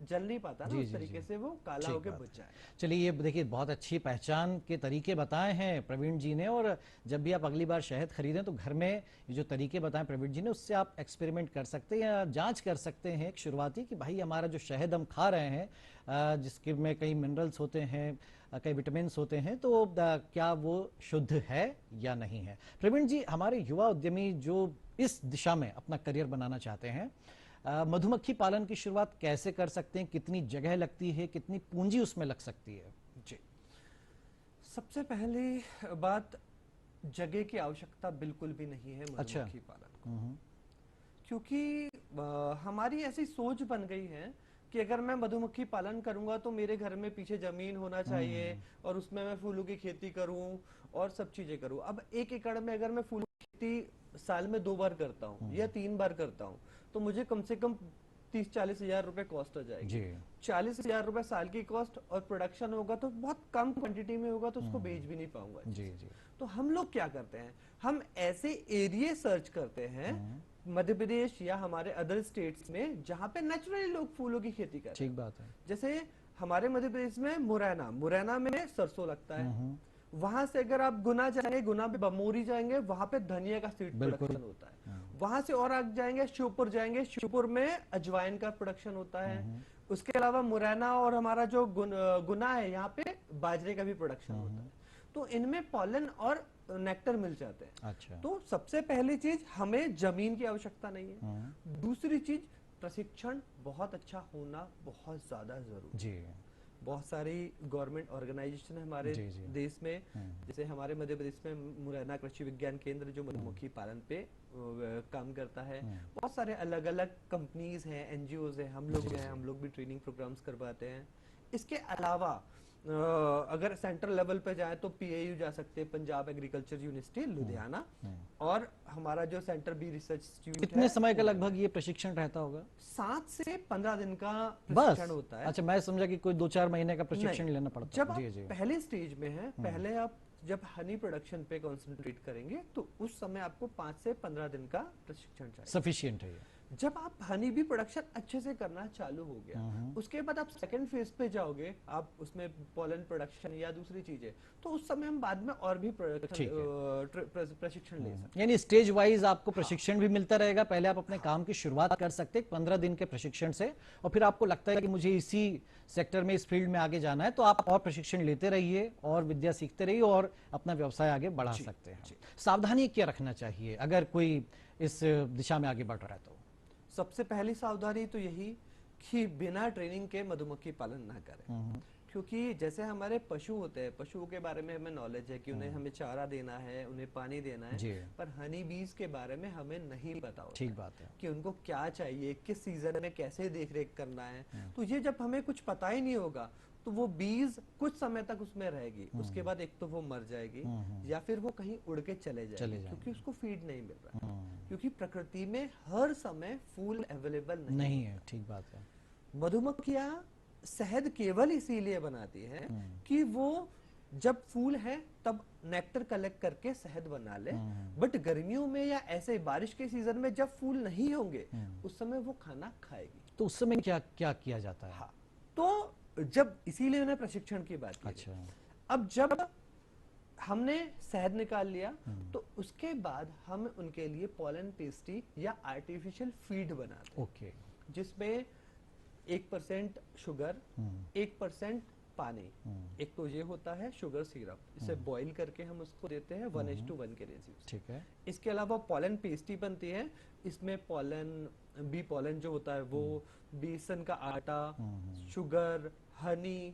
जल नहीं पाता ना, जी, उस जी, तरीके जी। से वो काला ठीक होके बात बुझ है। जाएगा। चलिए ये देखिए बहुत अच्छी पहचान के तरीके बताए हैं प्रवीण जी ने, और जब भी आप अगली बार शहद खरीदें तो घर में ये जो तरीके बताएं प्रवीण जी ने उससे आप एक्सपेरिमेंट कर सकते हैं या जांच कर सकते हैं एक शुरुआती कि भाई हमारा जो शहद हम खा रहे हैं जिसके में कई मिनरल्स होते हैं, कई विटामिन होते हैं, तो क्या वो शुद्ध है या नहीं है। प्रवीण जी, हमारे युवा उद्यमी जो इस दिशा में अपना करियर बनाना चाहते हैं, मधुमक्खी पालन की शुरुआत कैसे कर सकते हैं, कितनी जगह लगती है, कितनी पूंजी उसमें लग सकती है? जी, सबसे पहली बात, जगह की आवश्यकता बिल्कुल भी नहीं है मधुमक्खी पालन को, क्योंकि हमारी ऐसी सोच बन गई है कि अगर मैं मधुमक्खी पालन करूंगा तो मेरे घर में पीछे जमीन होना चाहिए और उसमें मैं फूलों की खेती करूं और सब चीजें करूं। अब 1 एकड़ में अगर मैं फूलों की खेती साल में 2 बार करता हूं या 3 बार करता हूं तो मुझे कम से कम 30-40 हजार रुपए कॉस्ट हो जाएगी। 40 हजार रुपए साल की कॉस्ट, और प्रोडक्शन होगा तो बहुत कम क्वांटिटी में होगा तो उसको बेच भी नहीं पाऊंगा। जी जी। तो हम लोग क्या करते हैं, हम ऐसे एरिया सर्च करते हैं मध्य प्रदेश या हमारे अदर स्टेट्स में जहां पे नेचुरली लोग फूलों की खेती करते हैं। ठीक बात है। जैसे हमारे मध्य प्रदेश में मुरैना में सरसों लगता है। वहां से अगर आप गुना जाएंगे, गुना पे बमोरी जाएंगे, वहां पे धनिया का सीड प्रोडक्शन होता है। वहां से और आगे जाएंगे, शिवपुर जाएंगे, शिवपुर में अजवाइन का प्रोडक्शन होता है। उसके अलावा मुरैना और हमारा जो गुना है, यहाँ पे बाजरे का भी प्रोडक्शन होता है। तो इनमें पॉलन और नेक्टर मिल जाते हैं। अच्छा। तो सबसे पहली चीज, हमें जमीन की आवश्यकता नहीं है। दूसरी चीज, प्रशिक्षण बहुत अच्छा होना बहुत ज्यादा जरूरी जी। बहुत सारी गवर्नमेंट ऑर्गेनाइजेशन है हमारे देश में, जैसे हमारे मध्य प्रदेश में मुरैना कृषि विज्ञान केंद्र जो मधुमक्खी पालन पे काम करता है। बहुत सारे अलग अलग कंपनीज हैं, एनजीओज हैं, हम लोग भी ट्रेनिंग प्रोग्राम्स करवाते हैं। इसके अलावा अगर सेंट्रल लेवल पे जाए तो पीएयू जा सकते हैं, पंजाब एग्रीकल्चर यूनिवर्सिटी लुधियाना, और हमारा जो सेंटर बी रिसर्च इंस्टीट्यूट है। कितने समय का लगभग ये प्रशिक्षण रहता होगा? 7 से 15 दिन का बस प्रशिक्षण होता है। अच्छा, मैं समझा कि कोई 2-4 महीने का प्रशिक्षण लेना पड़ता है। जब आप पहले स्टेज में हैं, पहले आप जब हनी प्रोडक्शन पे कंसंट्रेट करेंगे तो उस समय आपको 5 से 15 दिन का प्रशिक्षण चाहिए। सफिशिएंट है ये। जब आप हनी बी प्रोडक्शन अच्छे से करना चालू हो गया, उसके बाद आप सेकंड फेज पे जाओगे, आप उसमें पॉलन प्रोडक्शन या दूसरी चीजें, तो उस समय हम बाद में और भी प्रशिक्षण ले सकते हैं। यानी स्टेज वाइज आपको प्रशिक्षण भी मिलता रहेगा। पहले आप अपने काम की शुरुआत कर सकते हैं 15 दिन के प्रशिक्षण से, और फिर आपको लगता है कि मुझे इसी सेक्टर में, इस फील्ड में आगे जाना है, तो आप और प्रशिक्षण लेते रहिए और विद्या सीखते रहिए और अपना व्यवसाय आगे बढ़ा सकते हैं। सावधानी क्या रखना चाहिए अगर कोई इस दिशा में आगे बढ़ रहा है तो? सबसे पहली सावधानी तो यही कि बिना ट्रेनिंग के मधुमक्खी पालन ना करें, क्योंकि जैसे हमारे पशु होते हैं, पशुओं के बारे में हमें नॉलेज है कि उन्हें हमें चारा देना है, उन्हें पानी देना है, पर हनी बीज के बारे में हमें नहीं पता होता। ठीक बात है कि उनको क्या चाहिए, किस सीजन में कैसे देख रेख करना है। तो ये जब हमें कुछ पता ही नहीं होगा तो वो बीज कुछ समय तक उसमें रहेगी, उसके बाद एक तो वो मर जाएगी या फिर वो कहीं उड़ के चले जाएगी, क्योंकि उसको फीड नहीं मिल रहा। क्योंकि प्रकृति में हर समय फूल अवेलेबल नहीं है। ठीक बात है। मधुमक्खियां शहद केवल इसीलिए बनाती है कि वो जब फूल है तब नेक्टर कलेक्ट करके शहद बना ले, बट गर्मियों में या ऐसे बारिश के सीजन में जब फूल नहीं होंगे उस समय वो खाना खाएगी। तो उस समय क्या क्या किया जाता है? हाँ, तो जब इसीलिए उन्हें प्रशिक्षण की बात की। अच्छा। अब जब हमने शहद निकाल लिया तो उसके बाद हम उनके लिए पॉलन पेस्ट्री या आर्टिफिशियल फीड बनाते हैं। ओके। जिसमें 1% शुगर, 1% पानी, एक तो ये होता है शुगर सिरप, इसे बॉईल करके हम उसको देते हैं 1:1 के रेशियो। ठीक है। इसके अलावा पॉलन पेस्ट्री बनती है, इसमें पॉलन, बी पॉलन जो होता है वो, बेसन का आटा, शुगर, हनी,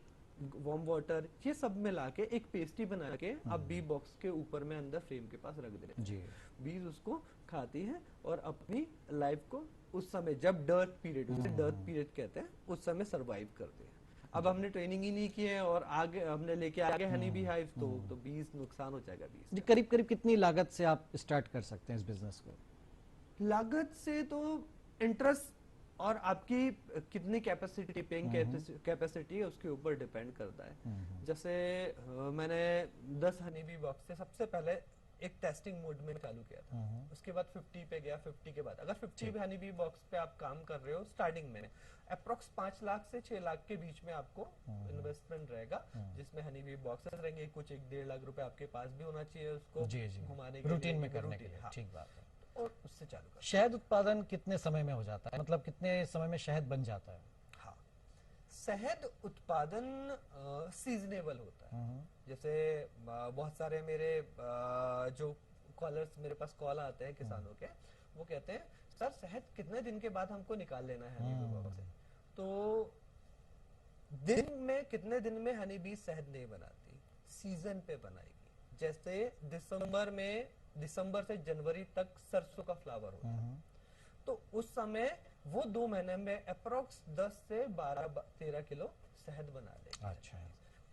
वार्म वाटर, ये सब मिला के एक पेस्ट्री बना के आप बी बॉक्स के ऊपर में अंदर फ्रेम के पास रख देते हैं। बीज उसको खाती है और अपनी लाइफ को उस समय जब डर्ट पीरियड, उसे डर्ट पीरियड कहते हैं, उस समय सरवाइव करते हैं। अब हमने ट्रेनिंग ही नहीं की है और आगे हमने लेके आगे हनी बी हाइव तो 20 नुकसान हो जाएगा 20। जी, करीब करीब कितनी लागत से आप स्टार्ट कर सकते हैं इस बिजनेस को? लागत से तो इंटरेस्ट और आपकी कितनी कैपेसिटी, पेइंग कैपेसिटी है उसके ऊपर डिपेंड करता है। जैसे मैंने 10 हनी बी बॉक्स से सबसे पहले एक टेस्टिंग मोड में चालू किया था, उसके बाद 50 पे गया, 50 के बाद अगर 50 पे हनी बी बॉक्स पे आप काम कर रहे हो स्टार्टिंग में अप्रोक्स 5 लाख से 6 लाख के बीच में आपको इन्वेस्टमेंट रहेगा, जिसमें हनी बी बॉक्सेस रहेंगे, कुछ 1-1.5 लाख रुपए आपके पास भी होना चाहिए उसको घुमाने के रूटीन में करने के लिए। ठीक बात है। और उससे चालू कर। शहद उत्पादन कितने समय में हो जाता है, मतलब कितने समय में शहद बन जाता है? हाँ, शहद उत्पादन सीजनेबल होता है। जैसे बहुत सारे मेरे जो कॉलर्स मेरे पास कॉल आते हैं किसानों के, वो कहते हैं सर शहद कितने दिन के बाद हमको निकाल लेना है हनी बी से? तो दिन में कितने दिन में हनी बी शहद नहीं बनाती, सीजन पे बनाएगी। जैसे दिसंबर से जनवरी तक सरसों का फ्लावर होता है, तो उस समय वो 2 महीने में अप्रोक्स 10 से 12-13 किलो शहद बना लेगी। अच्छा।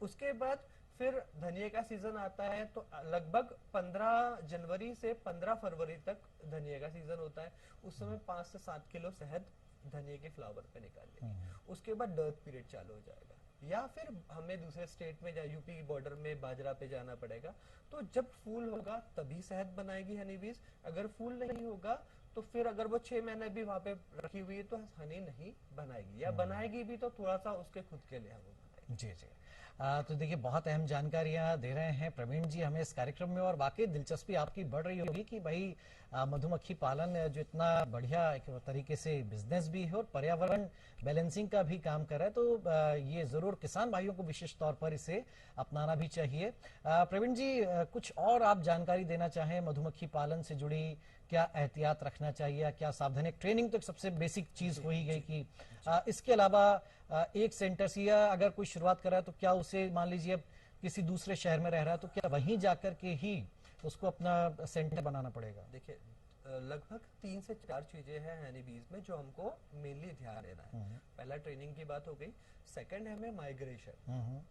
उसके बाद फिर धनिया का सीजन आता है, तो लगभग 15 जनवरी से 15 फरवरी तक धनिया का सीजन होता है, उस समय 5 से 7 किलो शहद धनिया के फ्लावर पे निकाल लेंगे। उसके बाद डर्ट पीरियड चालू हो जाएगा, या फिर हमें दूसरे स्टेट में या यूपी बॉर्डर में बाजरा पे जाना पड़ेगा। तो जब फूल होगा तभी शहद बनाएगी हनी बीज, अगर फूल नहीं होगा तो फिर अगर वो 6 महीने भी वहां पे रखी हुई है तो हनी नहीं बनाएगी, या बनाएगी भी तो थोड़ा सा उसके खुद के लिए हम बनाएगी। जी जी। तो देखिए बहुत अहम जानकारियां दे रहे हैं प्रवीण जी हमें इस कार्यक्रम में, और वाकई दिलचस्पी आपकी बढ़ रही होगी कि भाई मधुमक्खी पालन जो इतना बढ़िया एक तरीके से बिजनेस भी है और पर्यावरण बैलेंसिंग का भी काम कर रहा है, तो ये जरूर किसान भाइयों को विशेष तौर पर इसे अपनाना भी चाहिए। प्रवीण जी कुछ और आप जानकारी देना चाहें मधुमक्खी पालन से जुड़ी, क्या एहतियात रखना चाहिए, क्या सावधानी? ट्रेनिंग तो सबसे बेसिक चीज हो ही गई कि इसके अलावा एक सेंटर से या अगर कोई शुरुआत कर रहा है तो क्या उसे मान लीजिए किसी दूसरे शहर में रह रहा है तो क्या वहीं जाकर के ही उसको अपना सेंटर बनाना पड़ेगा? देखिए लगभग 3 से 4 चीजें हैं हनी बीज में जो हमको मेनली ध्यान देना है। पहला ट्रेनिंग की बात हो गई, सेकंड है हमें माइग्रेशन।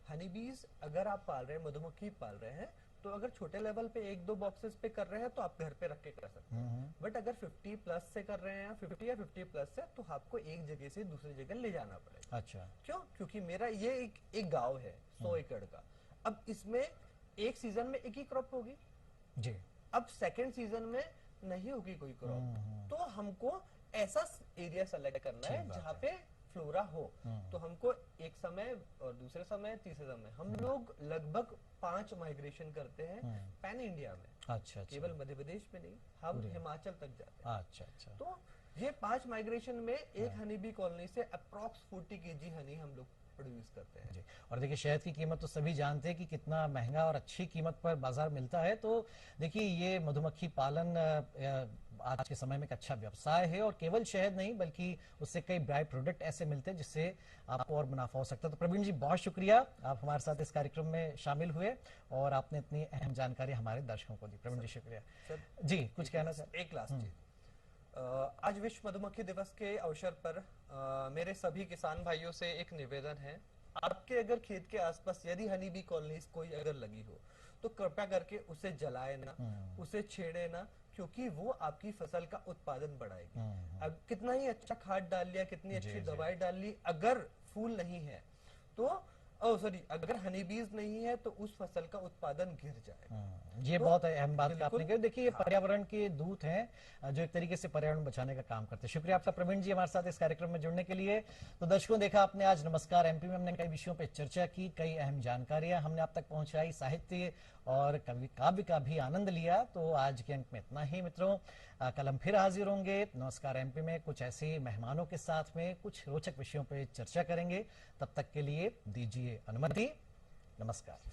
हनी बीज अगर आप पाल रहे हैं, मधुमक्खी पाल रहे हैं, तो अगर छोटे लेवल पे 1-2 बॉक्सेस पे कर रहे हैं तो आप घर पे रख के कर सकते हैं, बट अगर 50 प्लस से कर रहे हैं 50 या 50 प्लस से, तो आपको एक जगह से दूसरी जगह ले जाना पड़ेगा। अच्छा। क्यों? क्योंकि मेरा ये एक गांव है 100 एकड़ का, अब इसमें एक सीजन में एक ही क्रॉप होगी जी, अब सेकेंड सीजन में नहीं होगी कोई क्रॉप, तो हमको ऐसा एरिया सेलेक्ट करना है जहाँ पे फ्लोरा हो। तो हमको एक समय और दूसरे समय तीसरे समय हम लोग लगभग 5 माइग्रेशन करते हैं पैन इंडिया में। अच्छा। केवल मध्य प्रदेश में नहीं, हम हिमाचल तक जाते हैं। अच्छा। तो ये 5 माइग्रेशन में एक हनी बी कॉलोनी से अप्रोक्स 40 केजी हनी हम लोग प्रोड्यूस करते हैं। जी। और देखिए शहद की कीमत तो सभी जानते हैं कि कितना महंगा और अच्छी कीमत पर बाजार मिलता है, तो देखिए ये मधुमक्खी पालन आज के समय में एक अच्छा व्यवसाय है, और केवल शहद नहीं बल्कि उससे कई बाई प्रोडक्ट ऐसे मिलते हैं जिससे आपको और मुनाफा हो सकता है। तो प्रवीण जी बहुत शुक्रिया, आप हमारे साथ इस कार्यक्रम में शामिल हुए और आपने इतनी अहम जानकारी हमारे दर्शकों को दी। प्रवीण जी शुक्रिया। जी कुछ कहना चाहते? एक लास्ट चीज, आज विश्व मधुमक्खी दिवस के अवसर पर मेरे सभी किसान भाइयों से एक निवेदन है, आपके अगर खेत के आसपास यदि हनी बी कॉलोनीज कोई अगर लगी हो तो कृपया करके उसे जलाए ना, उसे छेड़े ना, क्योंकि वो आपकी फसल का उत्पादन बढ़ाएगी। अब कितना ही अच्छा खाद डाल लिया, कितनी अच्छी दवाई डाल ली, अगर फूल नहीं है तो अगर हनी बीज नहीं है तो उस फसल का उत्पादन गिर जाए। ये तो बहुत अहम बात आपने कही। देखिए ये पर्यावरण के दूत हैं जो एक तरीके से पर्यावरण बचाने का काम करते हैं। शुक्रिया आपका प्रवीण जी हमारे साथ इस कार्यक्रम में जुड़ने के लिए। तो दर्शकों देखा आपने आज नमस्कार एमपी में हमने कई विषयों पर चर्चा की, कई अहम जानकारियां हमने आप तक पहुंचाई, साहित्य और काव्य का भी आनंद लिया। तो आज के अंक में इतना ही मित्रों, कल हम फिर हाजिर होंगे नमस्कार एमपी में कुछ ऐसे मेहमानों के साथ में कुछ रोचक विषयों पर चर्चा करेंगे। तब तक के लिए दीजिए अनुमति, नमस्कार।